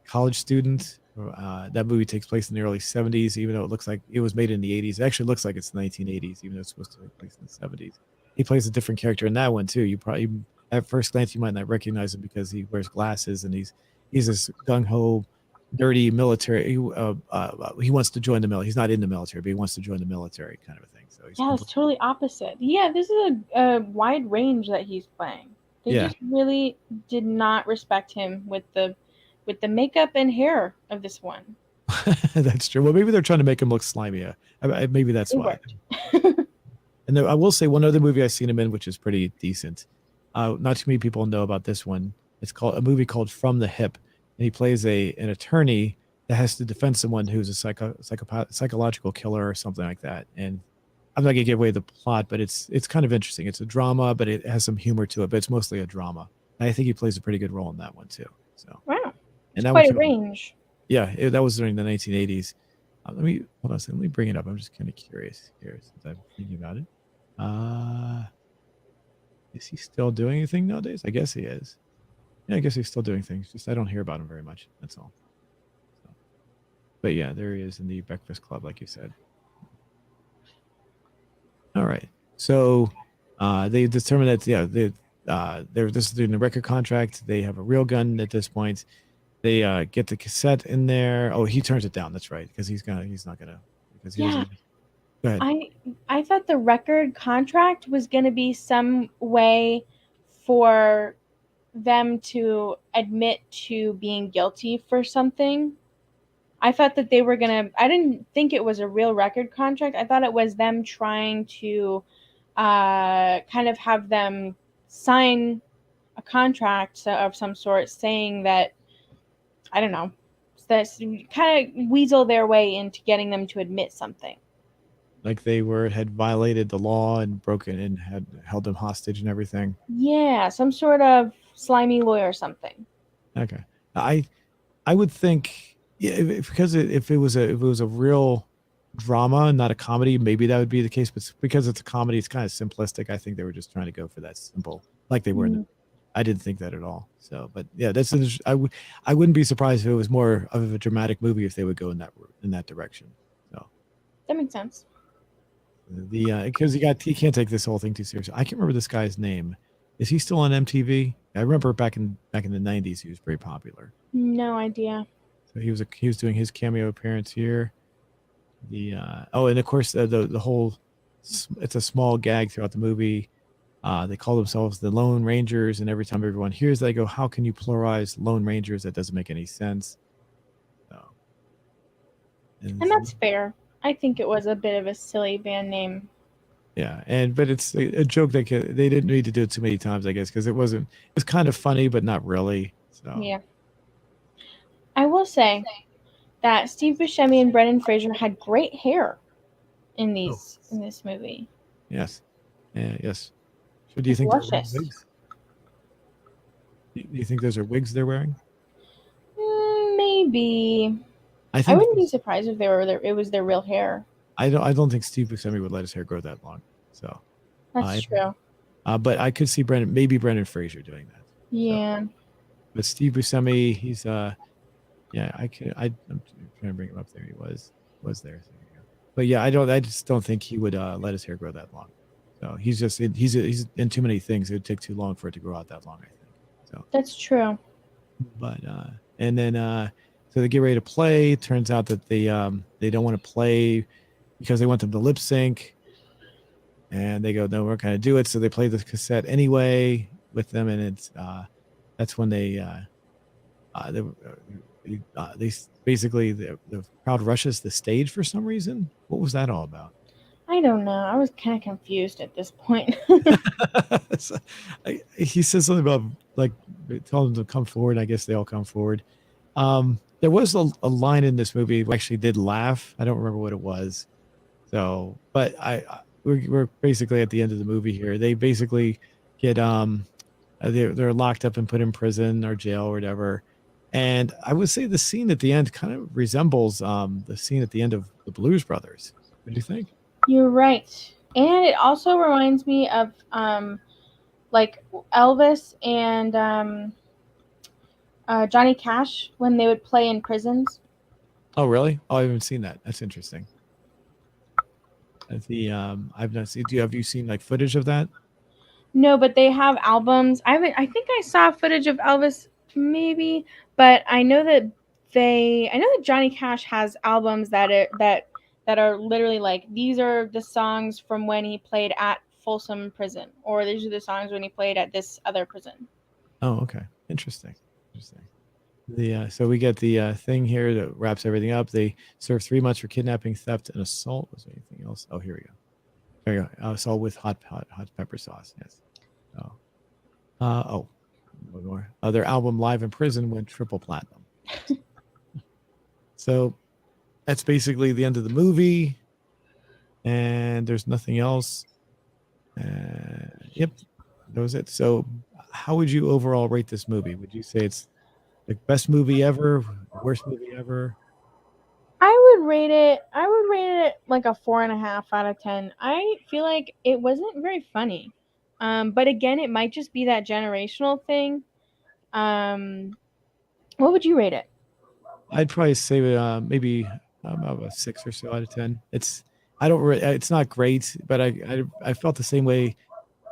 college student. That movie takes place in the early 70s, even though it looks like it was made in the 80s. It actually looks like it's 1980s, even though it's supposed to take place in the 70s. He plays a different character in that one too. You probably at first glance you might not recognize him because he wears glasses and he's this gung ho, nerdy military. He wants to join the military. He's not in the military, but he wants to join the military, kind of a thing. So he's Yeah, it's totally opposite. Yeah, this is a wide range that he's playing. They yeah. just really did not respect him with the makeup and hair of this one. That's true. Well, maybe they're trying to make him look slimy. Maybe that's It why. worked. And I will say one other movie I've seen him in, which is pretty decent. Not too many people know about this one. It's called a movie called From the Hip, and he plays an attorney that has to defend someone who's a psychological killer or something like that. And I'm not gonna give away the plot, but it's kind of interesting. It's a drama, but it has some humor to it. But it's mostly a drama. And I think he plays a pretty good role in that one too. So, Wow, and it's that quite a one, range. yeah, that was during the 1980s. Let me hold on a second. Let me bring it up. I'm just kind of curious here since I'm thinking about it. Is he still doing anything nowadays? I guess he is. Yeah, I guess he's still doing things. Just I don't hear about him very much. That's all. So, but yeah, there he is in the Breakfast Club, like you said. All right. So they determined that they're just doing the record contract. They have a real gun at this point. They get the cassette in there. Oh, he turns it down. That's right, because he's not gonna because he Yeah, doesn't. Go ahead. I thought the record contract was going to be some way for them to admit to being guilty for something. I thought that they were going to I didn't think it was a real record contract. I thought it was them trying to kind of have them sign a contract of some sort saying that I don't know, that's kind of weasel their way into getting them to admit something. Like they had violated the law and broken and had held them hostage and everything. Yeah, some sort of slimy lawyer or something. Okay. I would think yeah, because if it was a real drama, not a comedy, maybe that would be the case. But because it's a comedy, it's kind of simplistic. I think they were just trying to go for that simple, like they were in the. Mm, I didn't think that at all. So, but yeah, I wouldn't be surprised if it was more of a dramatic movie if they would go in that direction. So that makes sense. the because he can't take this whole thing too seriously. I can't remember this guy's name. Is he still on MTV? I remember back in the 90s he was very popular. No idea. So he was doing his cameo appearance here. And of course the whole it's a small gag throughout the movie. They call themselves the Lone Rangers, and every time everyone hears that, they go, "How can you pluralize Lone Rangers? That doesn't make any sense." So, And that's fair. I think it was a bit of a silly band name. yeah, but it's a joke that they didn't need to do it too many times, I guess, because it was kind of funny, but not really. So Yeah. I will say that Steve Buscemi and Brendan Fraser had great hair in oh this movie. yes, yeah, yes. So do you It's think they're wearing luscious. wigs? Do you think those are wigs they're wearing? Maybe. I I think wouldn't be surprised if it was their real hair. I don't think Steve Buscemi would let his hair grow that long. So, That's true. but I could see Brendan Fraser doing that. Yeah. So, but Steve Buscemi, he's yeah, I'm trying to bring him up there. He was there. So there you go. But yeah, I just don't think he would let his hair grow that long. So he's in too many things. It would take too long for it to grow out that long, I think. So That's true. but and then so they get ready to play. Turns out that they don't want to play because they want them to lip sync. And they go, no, we're not going to do it. So they play the cassette anyway with them, and it's that's when they basically the crowd rushes the stage for some reason. What was that all about? I don't know. I was kind of confused at this point. So, he says something about like tell them to come forward. I guess they all come forward. There was a line in this movie we actually did laugh. I don't remember what it was. So, but we're basically at the end of the movie here. They basically get they're locked up and put in prison or jail or whatever. And I would say the scene at the end kind of resembles the scene at the end of the Blues Brothers. What do you think? You're right. And it also reminds me of like Elvis and Johnny Cash when they would play in prisons. Oh, really? Oh, I haven't seen that. That's interesting. I've not seen. Have you seen like footage of that? No, but they have albums. I think I saw footage of Elvis maybe, but I know that Johnny Cash has albums that are literally like these are the songs from when he played at Folsom Prison, or these are the songs when he played at this other prison. Oh, okay. Interesting. Interesting. So we get the thing here that wraps everything up. They serve 3 months for kidnapping, theft, and assault. Was there anything else? Oh, here we go. There you go. Assault with hot pepper sauce. Yes. Oh. Oh. One more. Their album Live in Prison went triple platinum. So that's basically the end of the movie, and there's nothing else. Yep, that was it. So, how would you overall rate this movie? Would you say it's the best movie ever, worst movie ever? I would rate it like a 4.5 out of 10. I feel like it wasn't very funny. But again, it might just be that generational thing. Um, what would you rate it? I'd probably say maybe about a 6 or so out of 10. It's not great, but I felt the same way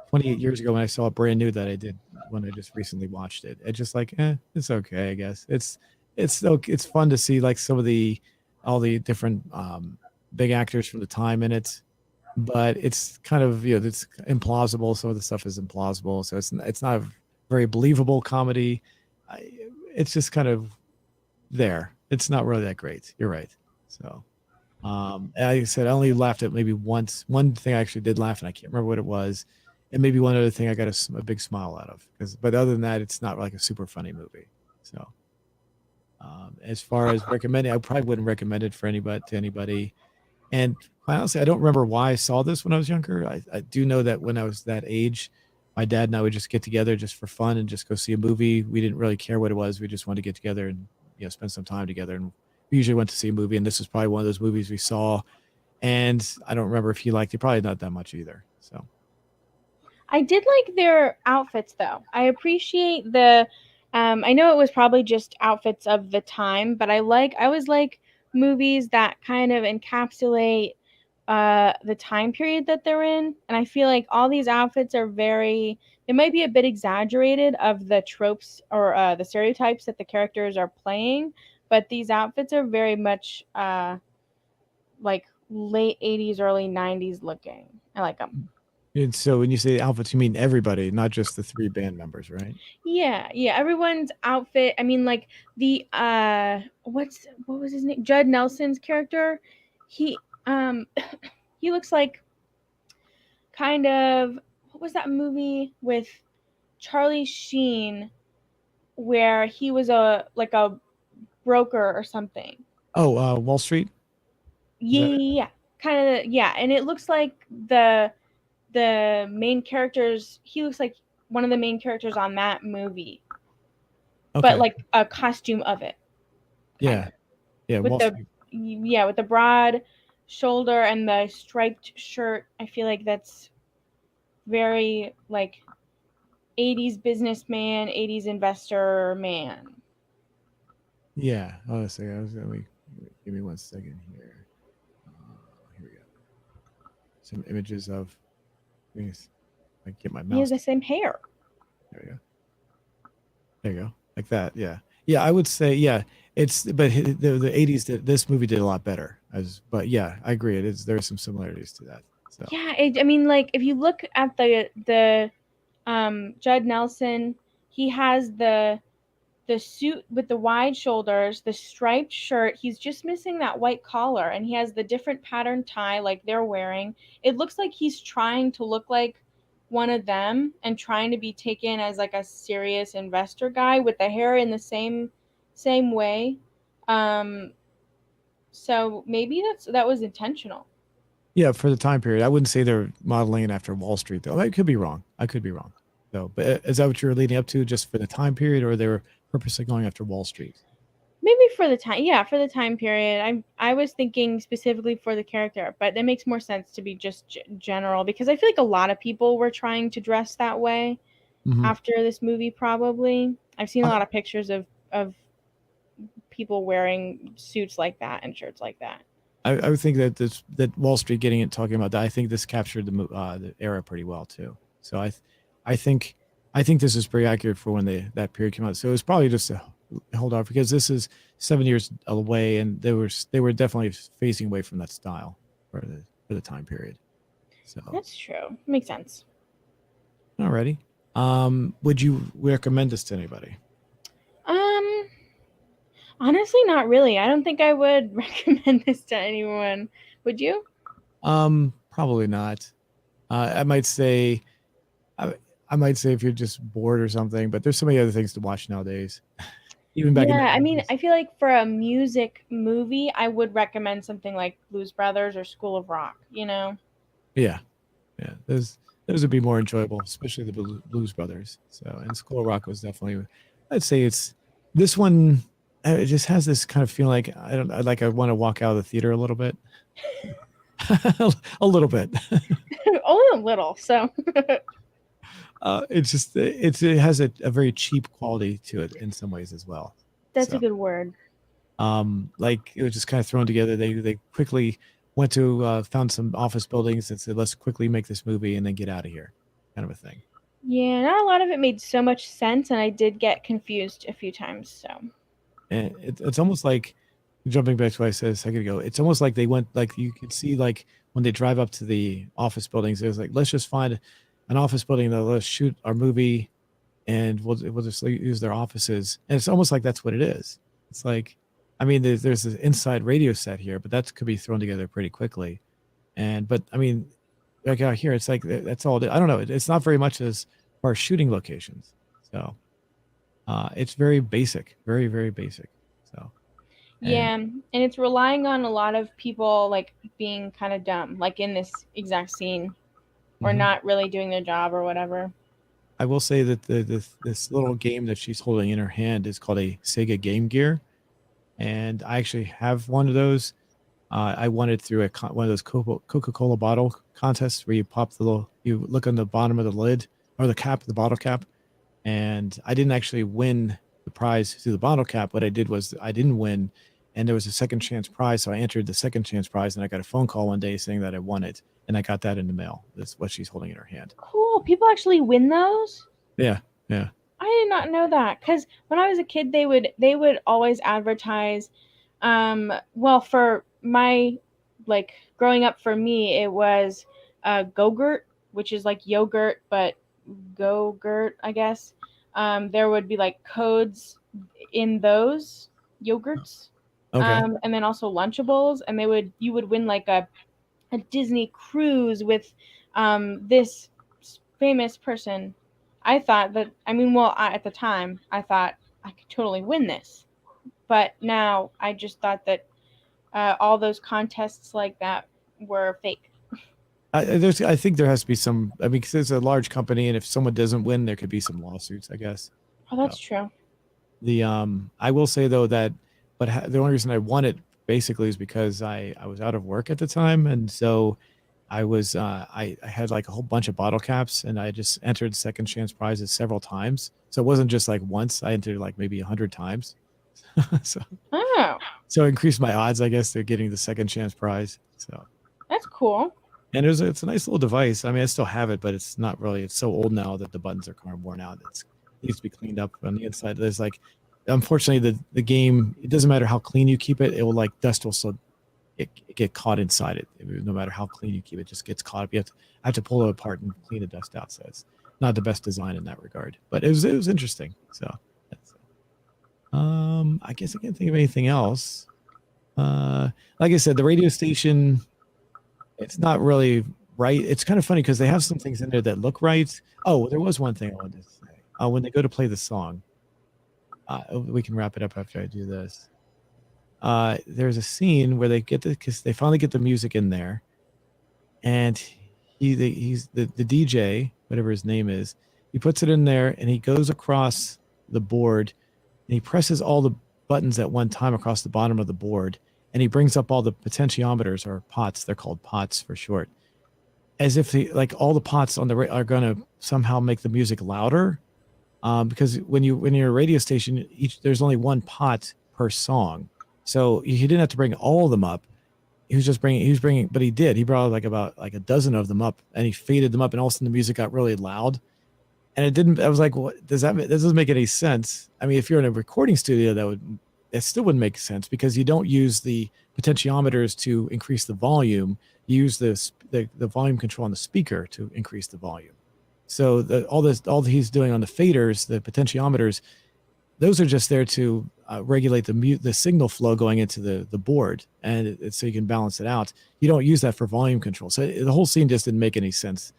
28 years ago when I saw it brand new that I did when I just recently watched it. It's just like, it's okay, I guess. It's fun to see like some of the all the different big actors from the time in it, but it's kind of it's implausible. Some of the stuff is implausible, so it's not a very believable comedy. I, it's just kind of there. It's not really that great. You're right. So, like I said, I only laughed at maybe once. One thing I actually did laugh, and I can't remember what it was, and maybe one other thing I got a big smile out of. But other than that, it's not like a super funny movie. So, as far as recommending, I probably wouldn't recommend it for anybody to anybody. And quite honestly, I don't remember why I saw this when I was younger. I do know that when I was that age, my dad and I would just get together just for fun and just go see a movie. We didn't really care what it was. We just wanted to get together and spend some time together. And we usually went to see a movie, and this was probably one of those movies we saw. And I don't remember if he liked it. Probably not that much either. So I did like their outfits though. I appreciate the I know it was probably just outfits of the time, but I always like movies that kind of encapsulate the time period that they're in. And I feel like all these outfits are very they might be a bit exaggerated of the tropes or the stereotypes that the characters are playing, but these outfits are very much like late 80s, early 90s looking. I like them. and so when you say outfits, you mean everybody, not just the three band members, right? Yeah, yeah. Everyone's outfit. I mean, like the what was his name? Judd Nelson's character. He he looks like kind of what was that movie with Charlie Sheen where he was a broker or something. Oh, Wall Street. Is Yeah, that it? yeah, yeah. Kind of yeah, and it looks like the main characters. He looks like one of the main characters on that movie, but Okay. like a costume of it, kind Yeah. of. Yeah. With Wall the Street. with the broad shoulder and the striped shirt. I feel like that's very like 80s businessman, 80s investor man. Yeah. Oh, so I was gonna give me 1 second here. Here we go. Some images of things. I get my He has mouse. the same hair. There we go. There you go. Like that. Yeah. Yeah. I would say, yeah, but the 80s, this movie did a lot better but yeah, I agree. There's some similarities to that. So, Yeah, I mean, like if you look at the Judd Nelson, he has the suit with the wide shoulders, the striped shirt. He's just missing that white collar, and he has the different pattern tie like they're wearing. It looks like he's trying to look like one of them and trying to be taken as like a serious investor guy with the hair in the same way. Um, so maybe that was intentional. yeah, for the time period, I wouldn't say they're modeling it after Wall Street, though. I could be wrong. I could be wrong. So, but is that what you were leading up to just for the time period, or they were purposely going after Wall Street? Maybe for the time, yeah, for the time period. I was thinking specifically for the character, but it makes more sense to be just general because I feel like a lot of people were trying to dress that way. Hmm. after this movie. Probably, I've seen a I, lot of pictures of people wearing suits like that and shirts like that. I would think that that Wall Street getting it talking about that. I think this captured the era pretty well too. So I think I think this is pretty accurate for when that period came out. So it was probably just a hold off because this is 7 years away, and they were definitely facing away from that style for the time period. So That's true. Makes sense. alrighty. Would you recommend this to anybody? Um, Honestly, not really. I don't think I would recommend this to anyone. Would you? Probably not. I might say I, I might say if you're just bored or something, but there's so many other things to watch nowadays. Even back in the Yeah, I mean, 90s. I feel like for a music movie, I would recommend something like Blues Brothers or School of Rock, you know? Yeah, yeah. Those would be more enjoyable, especially the Blues Brothers. So, and School of Rock was definitely. I'd say it's this one. It just has this kind of feeling like I don't like I want to walk out of the theater a little bit, a little bit. Only a little, so It's just it has a very cheap quality to it in some ways as well. that's a So good word. like it was just kind of thrown together. They quickly went to found some office buildings and said let's quickly make this movie and then get out of here, kind of a thing. Yeah, not a lot of it made so much sense, and I did get confused a few times, so. And it's almost like jumping back to what I said a second ago. It's almost like they went like you could see like when they drive up to the office buildings. It was like let's just find an office building that let's shoot our movie and we'll just use their offices. And it's almost like that's what it is. It's like, I mean, there's this inside radio set here, but that could be thrown together pretty quickly. And but I mean, like out here, it's like that's all. I don't know. It's not very much as far as shooting locations. So it's very basic, very basic. So and Yeah, and it's relying on a lot of people like being kind of dumb, like in this exact scene, or mhm. not really doing their job or whatever. I will say that this little game that she's holding in her hand is called a Sega Game Gear, and I actually have one of those. I won it through one of those Coca-Cola bottle contests where you pop you look on the bottom of the lid or the cap, the bottle cap, and I didn't actually win the prize through the bottle cap. What I did was I didn't win, and there was a second chance prize, so I entered the second chance prize, and I got a phone call one day saying that I won it, and I got that in the mail. That's what she's holding in her hand. Cool. People actually win those? Yeah, yeah. I did not know that because when I was a kid, they would always advertise. Well, for my like growing up, for me, it was Go-Gurt, which is like yogurt, but Go-Gurt, I guess. There would be like codes in those yogurts, Okay. and then also Lunchables, and you would win like a Disney cruise with this famous person. I thought that, I mean, well, at the time, I thought I could totally win this. But now I just thought that all those contests like that were fake. I think there has to be some. I mean, because it's a large company, and if someone doesn't win, there could be some lawsuits, I guess. Oh, So that's true. I will say though that, but the only reason I won it basically is because I was out of work at the time, and so I had like a whole bunch of bottle caps, and I just entered second chance prizes several times. So it wasn't just like once. I entered like maybe 100 times. so Oh, so it increased my odds, I guess, to getting the second chance prize. So. that's cool. And it's a nice little device. I mean, I still have it, but it's not really. It's so old now that the buttons are kind of worn out. It needs to be cleaned up on the inside. There's like, unfortunately, the game. It doesn't matter how clean you keep it. It will like dust will still it get caught inside it. No matter how clean you keep it, just gets caught up. I have to pull it apart and clean the dust out. So it's not the best design in that regard. But it was interesting. So, that's, I guess I can't think of anything else. Like I said, the radio station. It's not really right. It's kind of funny because they have some things in there that look right. Oh, there was one thing I wanted to say. When they go to play the song, we can wrap it up after I do this. There's a scene where because they finally get the music in there, and he's the DJ, whatever his name is. He puts it in there, and he goes across the board, and he presses all the buttons at one time across the bottom of the board, and he brings up all the potentiometers or pots. They're called pots for short. as if like all the pots on the are going to somehow make the music louder. Because when you're a radio station, there's only one pot per song, so he didn't have to bring all of them up. But he did. He brought like about like a dozen of them up, and he faded them up, and all of a sudden the music got really loud. And it didn't. I was like, "What does that? That doesn't make any sense." I mean, if you're in a recording studio, it still wouldn't make sense because you don't use the potentiometers to increase the volume. You use the volume control on the speaker to increase the volume. So all he's doing on the faders, the potentiometers, those are just there to regulate the signal flow going into the board, and so you can balance it out. You don't use that for volume control. So the whole scene just didn't make any sense,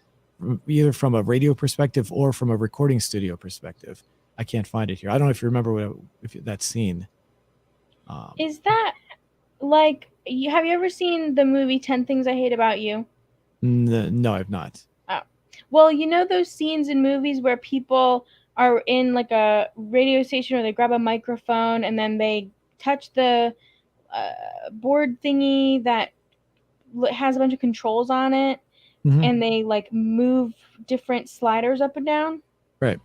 either from a radio perspective or from a recording studio perspective. I can't find it here. I don't know if you remember that scene. Is that like have you ever seen the movie 10 Things I Hate About You? No, I've not. Oh. Well, you know those scenes in movies where people are in like a radio station or they grab a microphone and then they touch the board thingy that has a bunch of controls on it, Mm-hmm. and they like move different sliders up and down? Right.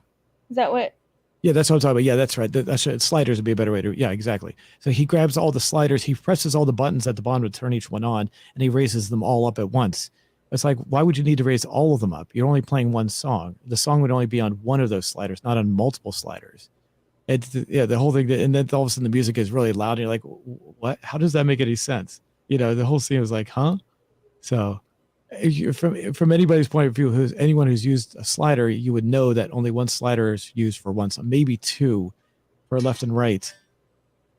Is that what? Yeah, that's what I'm talking about. Yeah, that's right. Sliders would be a better way to. Yeah, exactly. So he grabs all the sliders, he presses all the buttons at the bottom to turn each one on, and he raises them all up at once. It's like, why would you need to raise all of them up? You're only playing one song. The song would only be on one of those sliders, not on multiple sliders. The whole thing. And then all of a sudden the music is really loud, and you're like, what? How does that make any sense? The whole scene was like, huh? So from anybody's point of view, anyone who's used a slider, you would know that only one slider is used for one song, maybe two for left and right.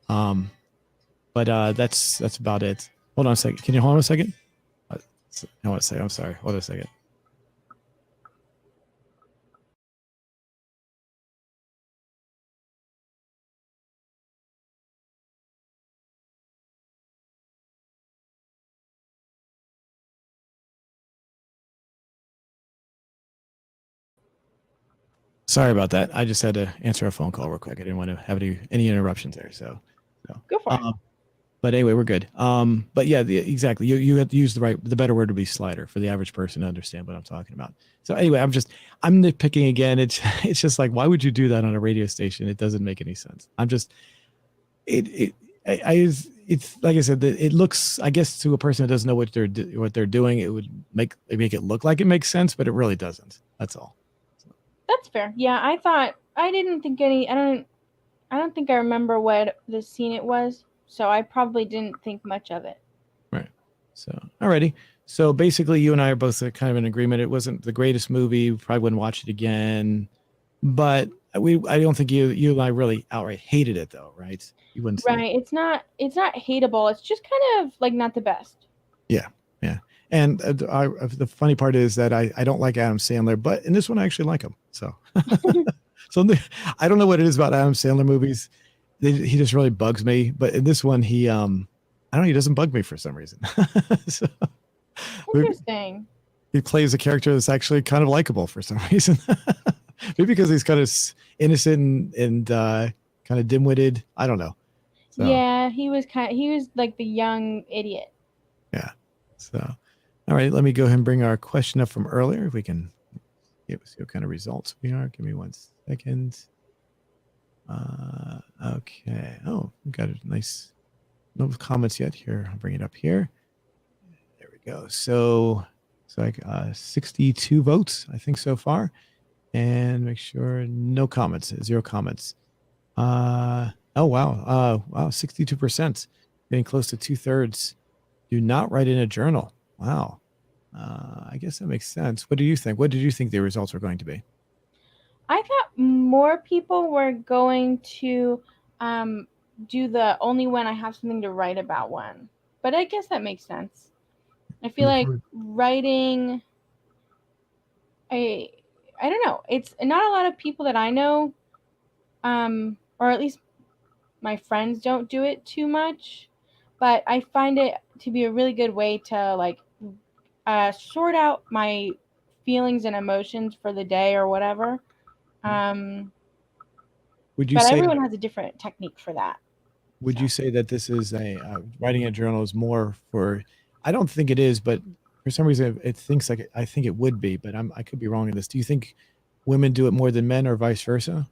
But that's about it. Hold on a second. Can you hold on a second? I want to say, I'm sorry. Hold on a second. Sorry about that. I just had to answer a phone call real quick. I didn't want to have any interruptions there. So Go for it. But anyway, we're good. But yeah, exactly. You have to use the better word would be slider for the average person to understand what I'm talking about. So anyway, I'm nitpicking again. It's just like, why would you do that on a radio station? It doesn't make any sense. It's like I said, it looks, I guess, to a person who doesn't know what they're doing, it would make it look like it makes sense, but it really doesn't. That's all. That's fair. Yeah, I didn't think any. I don't think I remember what the scene it was, so I probably didn't think much of it. Right. So, alrighty. So basically, you and I are both kind of in agreement. It wasn't the greatest movie. We probably wouldn't watch it again. But I don't think you and I really outright hated it, though, right? You wouldn't say. Right. It's not hateable. It's just kind of like not the best. Yeah. Yeah. And the funny part is that I don't like Adam Sandler, but in this one I actually like him. So, I don't know what it is about Adam Sandler movies. He just really bugs me. But in this one, I don't know, he doesn't bug me for some reason. So, Interesting. he plays a character that's actually kind of likable for some reason. Maybe because he's kind of innocent and kind of dim-witted. I don't know. So, Yeah, he was like the young idiot. yeah. So, all right, let me go ahead and bring our question up from earlier. If we can see what kind of results we are. Give me 1 second. Okay. Oh, we got a nice, no comments yet here. I'll bring it up here. There we go. So like 62 votes, I think, so far. And make sure no comments, 0 comments. Oh, wow. Wow. 62%, getting close to 2/3. Do not write in a journal. Wow. I guess that makes sense. What do you think? What did you think the results were going to be? I thought more people were going to do the only when I have something to write about one. But I guess that makes sense. I feel like writing, I don't know. It's not a lot of people that I know, or at least my friends don't do it too much. But I find it to be a really good way to like sort out my feelings and emotions for the day or whatever. Would you But say everyone has a different technique for that. Would you say that this is writing a journal is more for? I don't think it is, but For some reason, it thinks like I think it would be, but I could be wrong in this. Do you think women do it more than men, or vice versa?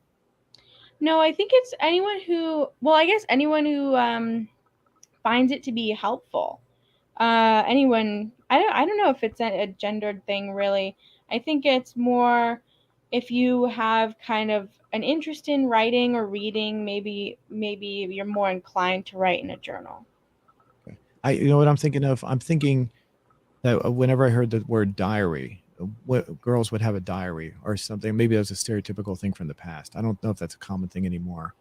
No, I think it's anyone who, well, I guess anyone who finds it to be helpful. Anyone, I don't know if it's a gendered thing really. I think it's more if you have kind of an interest in writing or reading, maybe you're more inclined to write in a journal. Okay. You know what I'm thinking of? I'm thinking that whenever I heard the word diary, what girls would have a diary or something. Maybe that was a stereotypical thing from the past. I don't know if that's a common thing anymore.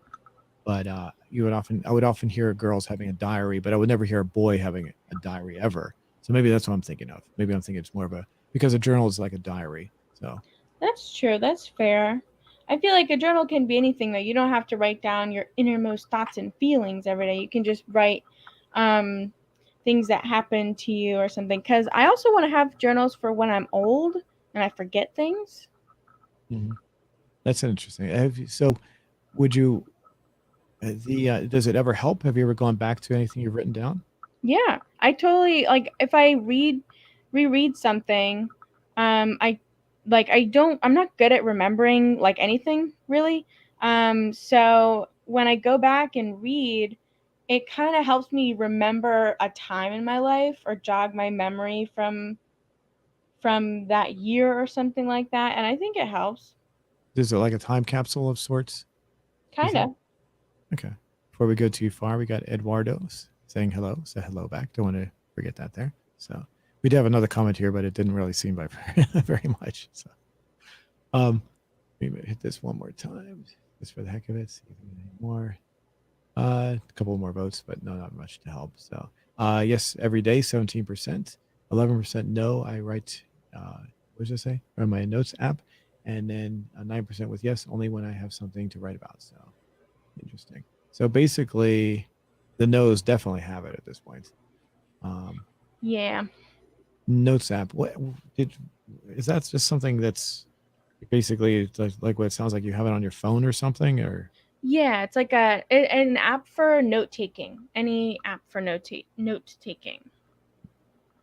But I would often hear girls having a diary, but I would never hear a boy having a diary ever. So maybe that's what I'm thinking of. Maybe I'm thinking it's more of a because a journal is like a diary. So That's true. That's fair. I feel like a journal can be anything though. You don't have to write down your innermost thoughts and feelings every day. You can just write um, things that happen to you or something. Because I also want to have journals for when I'm old and I forget things. mhm. That's interesting. So would you the does it ever help? Have you ever gone back to anything you've written down? Yeah, I totally like if I reread something, I like I don't I'm not good at remembering like anything really. So when I go back and read, it kind of helps me remember a time in my life or jog my memory from that year or something like that, and I think it helps. Is it like a time capsule of sorts, you Kind think? of. Okay. Before we go too far, we got Eduardo's saying hello. Say hello back. Don't want to forget that there. So we did have another comment here, but it didn't really seem by very much. So um we may hit this one more time just for the heck of it. See if we get any more. A couple more votes, but no, not much to help. So yes, every day, 17%, 11% no. I write what does it say? On my notes app, and then 9% with yes, only when I have something to write about. So interesting. So basically, the no's definitely have it at this point. Um, Yeah. Notes app. What did is that just something that's basically it's like what it sounds like you have it on your phone or something? Or Yeah, it's like an app for note taking. Any app for note taking.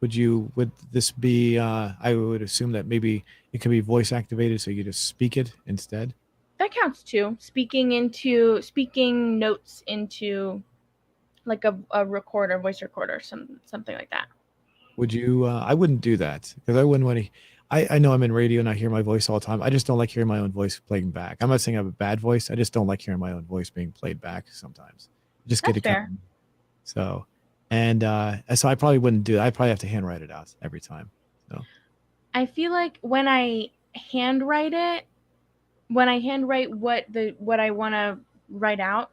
would this be? I would assume that maybe it could be voice activated, so you just speak it instead. That counts too. Speaking notes into like a recorder, voice recorder, something like that. Would you? I wouldn't do that because I wouldn't want to. I know I'm in radio and I hear my voice all the time. I just don't like hearing my own voice playing back. I'm not saying I have a bad voice. I just don't like hearing my own voice being played back sometimes. I just get That's it kind fair. of so. And so I probably wouldn't do. I probably have to handwrite it out every time. So I feel like handwrite it, when I handwrite what I want to write out,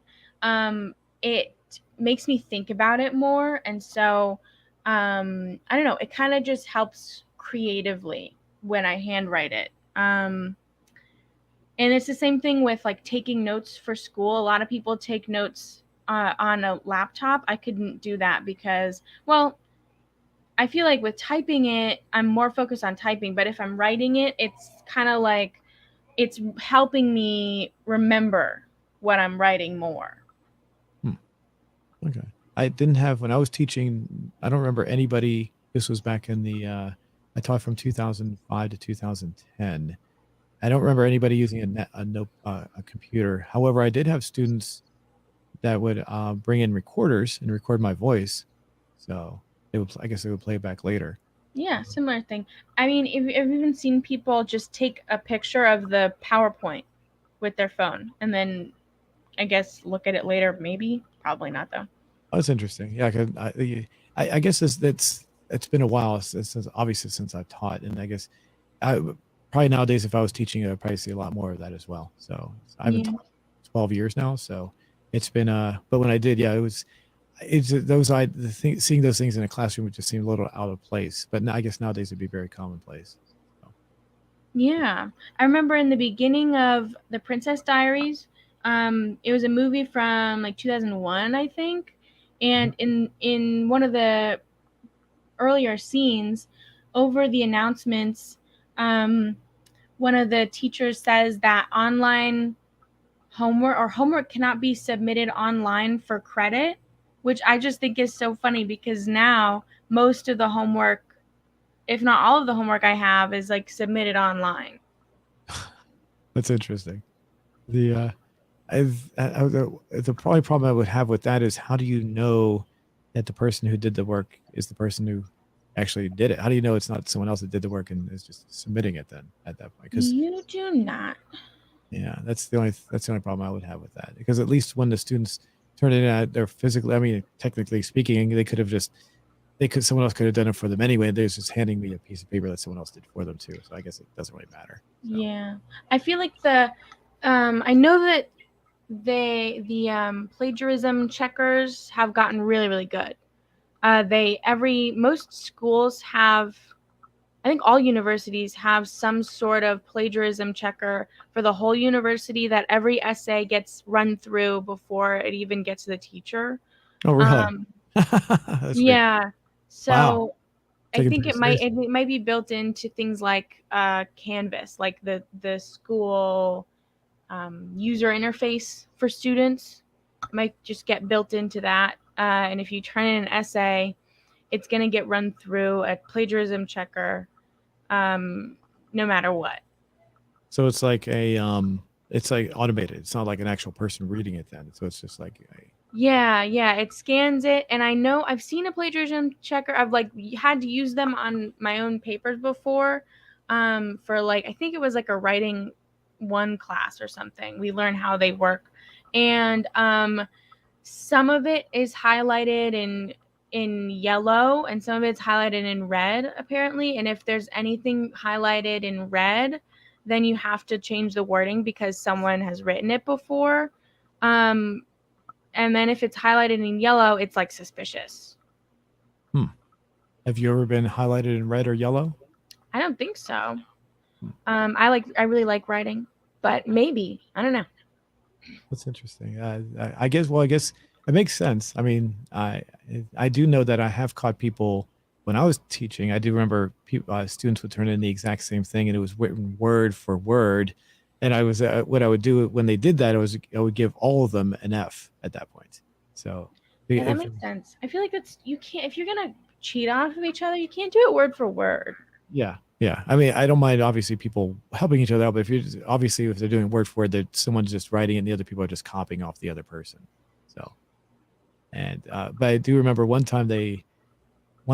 it makes me think about it more, and so I don't know. It kind of just helps creatively when I handwrite it. And it's the same thing with like taking notes for school. A lot of people take notes on a laptop. I couldn't do that because, well, I feel like with typing it, I'm more focused on typing. But if I'm writing it, it's kind of like it's helping me remember what I'm writing more. hmm, okay. I didn't have when I was teaching. I don't remember anybody. This was back in the. I taught from 2005 to 2010. I don't remember anybody using a computer. However, I did have students that would bring in recorders and record my voice. So I guess they would play it back later. Yeah, similar thing. I mean, I've even seen people just take a picture of the PowerPoint with their phone and then I guess look at it later. Maybe, probably not though. Oh, that's interesting. Yeah, 'cause I guess it's been a while since obviously since I've taught, and I guess I probably nowadays if I was teaching, I'd probably see a lot more of that as well. So I haven't Yeah. taught 12 years now, so it's been but when I did, yeah, it's those seeing those things in a classroom would just seem a little out of place. But now, I guess nowadays it'd be very commonplace. So, Yeah. I remember in the beginning of The Princess Diaries, it was a movie from like 2001, I think. mhm. And in one of the earlier scenes, over the announcements, um, one of the teachers says that online homework cannot be submitted online for credit, which I just think is so funny because now most of the homework if not all of the homework I have is like submitted online. That's interesting. The the probably problem I would have with that is how do you know that the person who did the work is the person who actually did it? How do you know it's not someone else that did the work and is just submitting it then at that point? Because You do not. yeah, that's the only problem I would have with that. Because at least when the students turn it in, they're physically. I mean, technically speaking, someone else could have done it for them anyway. They're just handing me a piece of paper that someone else did for them too. So I guess it doesn't really matter. So. Yeah, I feel like I know that the plagiarism checkers have gotten really, really good. Most schools have, I think all universities have some sort of plagiarism checker for the whole university that every essay gets run through before it even gets to the teacher. Oh, really? That's great. Yeah. Wow. So I Taking think pretty seriously. it might be built into things like Canvas, like the school user interface for students. It might just get built into that. And if you turn in an essay, it's going to get run through a plagiarism checker, no matter what. So it's like automated. It's not like an actual person reading it then. So it's just like Yeah, it scans it, and I know I've seen a plagiarism checker. I've like had to use them on my own papers before, for like I think it was like a writing one class or something. We learn how they work, and some of it is highlighted in yellow, and some of it's highlighted in red apparently. And if there's anything highlighted in red, then you have to change the wording because someone has written it before. And then if it's highlighted in yellow, it's like suspicious. Have you ever been highlighted in red or yellow? I don't think so. I really like writing, but maybe I don't know. That's interesting. I guess. Well, I guess it makes sense. I mean, I do know that I have caught people when I was teaching. I do remember students would turn in the exact same thing, and it was written word for word. And I was what I would do when they did that, I would give all of them an F at that point. So Yeah, that if makes sense. I feel like you can't, if you're gonna cheat off of each other, you can't do it word for word. yeah, yeah. I mean, I don't mind obviously people helping each other out, but obviously if they're doing word for word, that someone's just writing and the other people are just copying off the other person. So and but I do remember one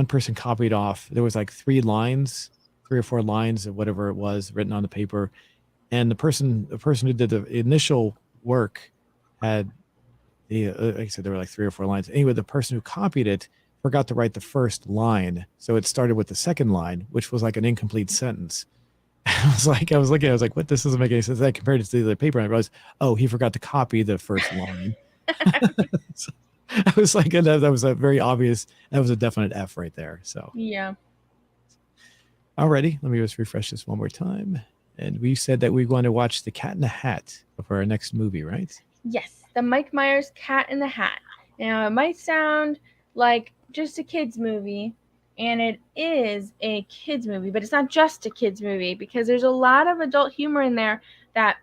person copied off. There was like 3 or 4 lines of whatever it was written on the paper, and the person who did the initial work had like I said, there were like 3 or 4 lines. Anyway, the person who copied it forgot to write the first line, so it started with the second line, which was like an incomplete sentence. I was looking, I was like, "What? This doesn't make any sense." I compared it to the other paper, and I realized, oh, he forgot to copy the first line. So I was like, that was a very obvious. That was a definite F right there. So, Yeah. alrighty, let me just refresh this one more time. And we said that we're going to watch The Cat in the Hat for our next movie, right? Yes, the Mike Myers Cat in the Hat. Now, it might sound like just a kids movie, and it is a kids movie, but it's not just a kids movie because there's a lot of adult humor in there that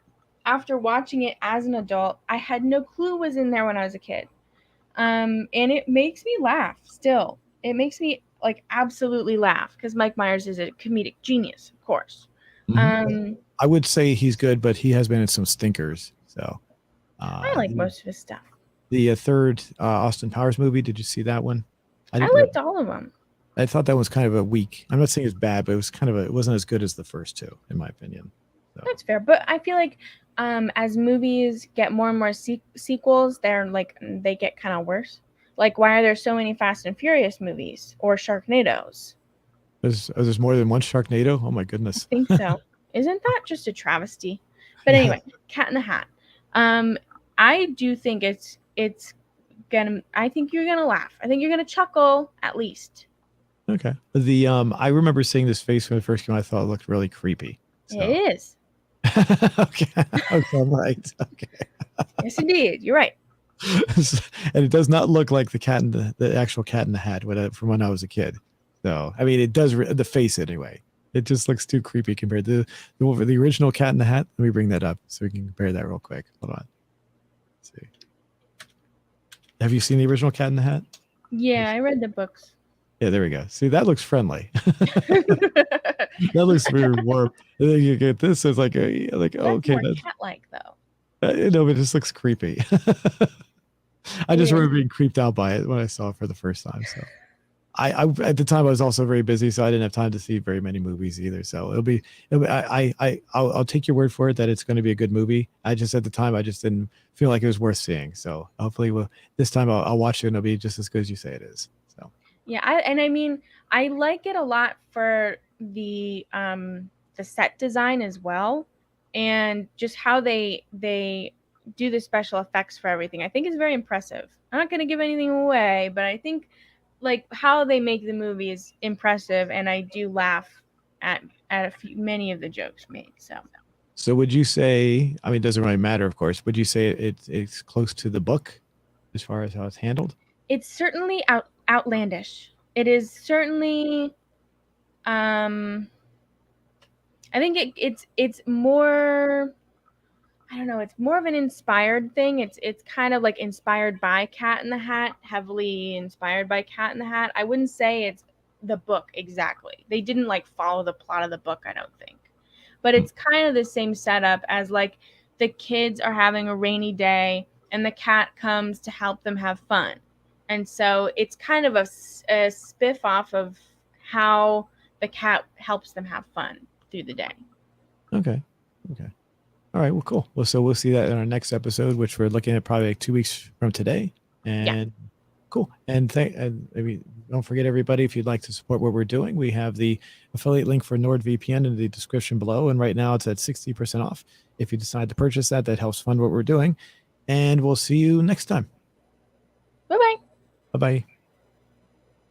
after watching it as an adult, I had no clue was in there when I was a kid. And it makes me laugh still. It makes me like absolutely laugh because Mike Myers is a comedic genius, of course. Mm-hmm. I would say he's good, but he has been in some stinkers. So I like most of his stuff. the third Austin Powers movie, did you see that one? I liked all of them. I thought that was kind of a weak. I'm not saying it's bad, but it was it wasn't as good as the first two, in my opinion. So. That's fair, but I feel like as movies get more and more sequels, they get kind of worse. Like, why are there so many Fast and Furious movies or Sharknadoes? There's more than one Sharknado? Oh my goodness! I think so. Isn't that just a travesty? But anyway, Cat in the Hat. I do think it's gonna. I think you're gonna laugh. I think you're gonna chuckle at least. Okay. I remember seeing this face when it first came out. I thought it looked really creepy. So. It is. Okay. Okay. I'm right. Okay. Yes, indeed. You're right. And it does not look like the actual Cat in the Hat from when I was a kid. So I mean, it does the face anyway. It just looks too creepy compared to the original Cat in the Hat. Let me bring that up so we can compare that real quick. Hold on. Let's see. Have you seen the original Cat in the Hat? Yeah, I read the books. Yeah, there we go. See, that looks friendly. That looks very warm. And then you get this, it's like, like oh, That's okay, more that's cat-like though. no, it just looks creepy. I just Yeah. remember being creeped out by it when I saw it for the first time. So I at the time I was also very busy, so I didn't have time to see very many movies either. So I'll take your word for it that it's going to be a good movie. I just at the time I just didn't feel like it was worth seeing. So hopefully this time I'll watch it and it'll be just as good as you say it is. So Yeah, I mean, I like it a lot for the set design as well, and just how they do the special effects for everything. I think is very impressive. I'm not going to give anything away, but I think like how they make the movie is impressive, and I do laugh at many of the jokes made. So so would you say? I mean, it doesn't really matter, of course. Would you say it's close to the book as far as how it's handled? it's certainly outlandish. It is certainly um I think it's more, I don't know, it's more of an inspired thing. It's kind of like inspired by Cat in the Hat, heavily inspired by Cat in the Hat. I wouldn't say it's the book exactly. They didn't like follow the plot of the book, I don't think. But Hmm. it's kind of the same setup as like the kids are having a rainy day and the cat comes to help them have fun. And so it's kind of a spiff off of how the cat helps them have fun through the day. Okay. Okay. All right. Well, cool. Well, so we'll see that in our next episode, which we're looking at probably like 2 weeks from today. Yeah. And cool. And I mean, don't forget everybody, if you'd like to support what we're doing, we have the affiliate link for NordVPN in the description below. And right now it's at 60% off. If you decide to purchase that, that helps fund what we're doing. And we'll see you next time. Bye bye. Bye bye.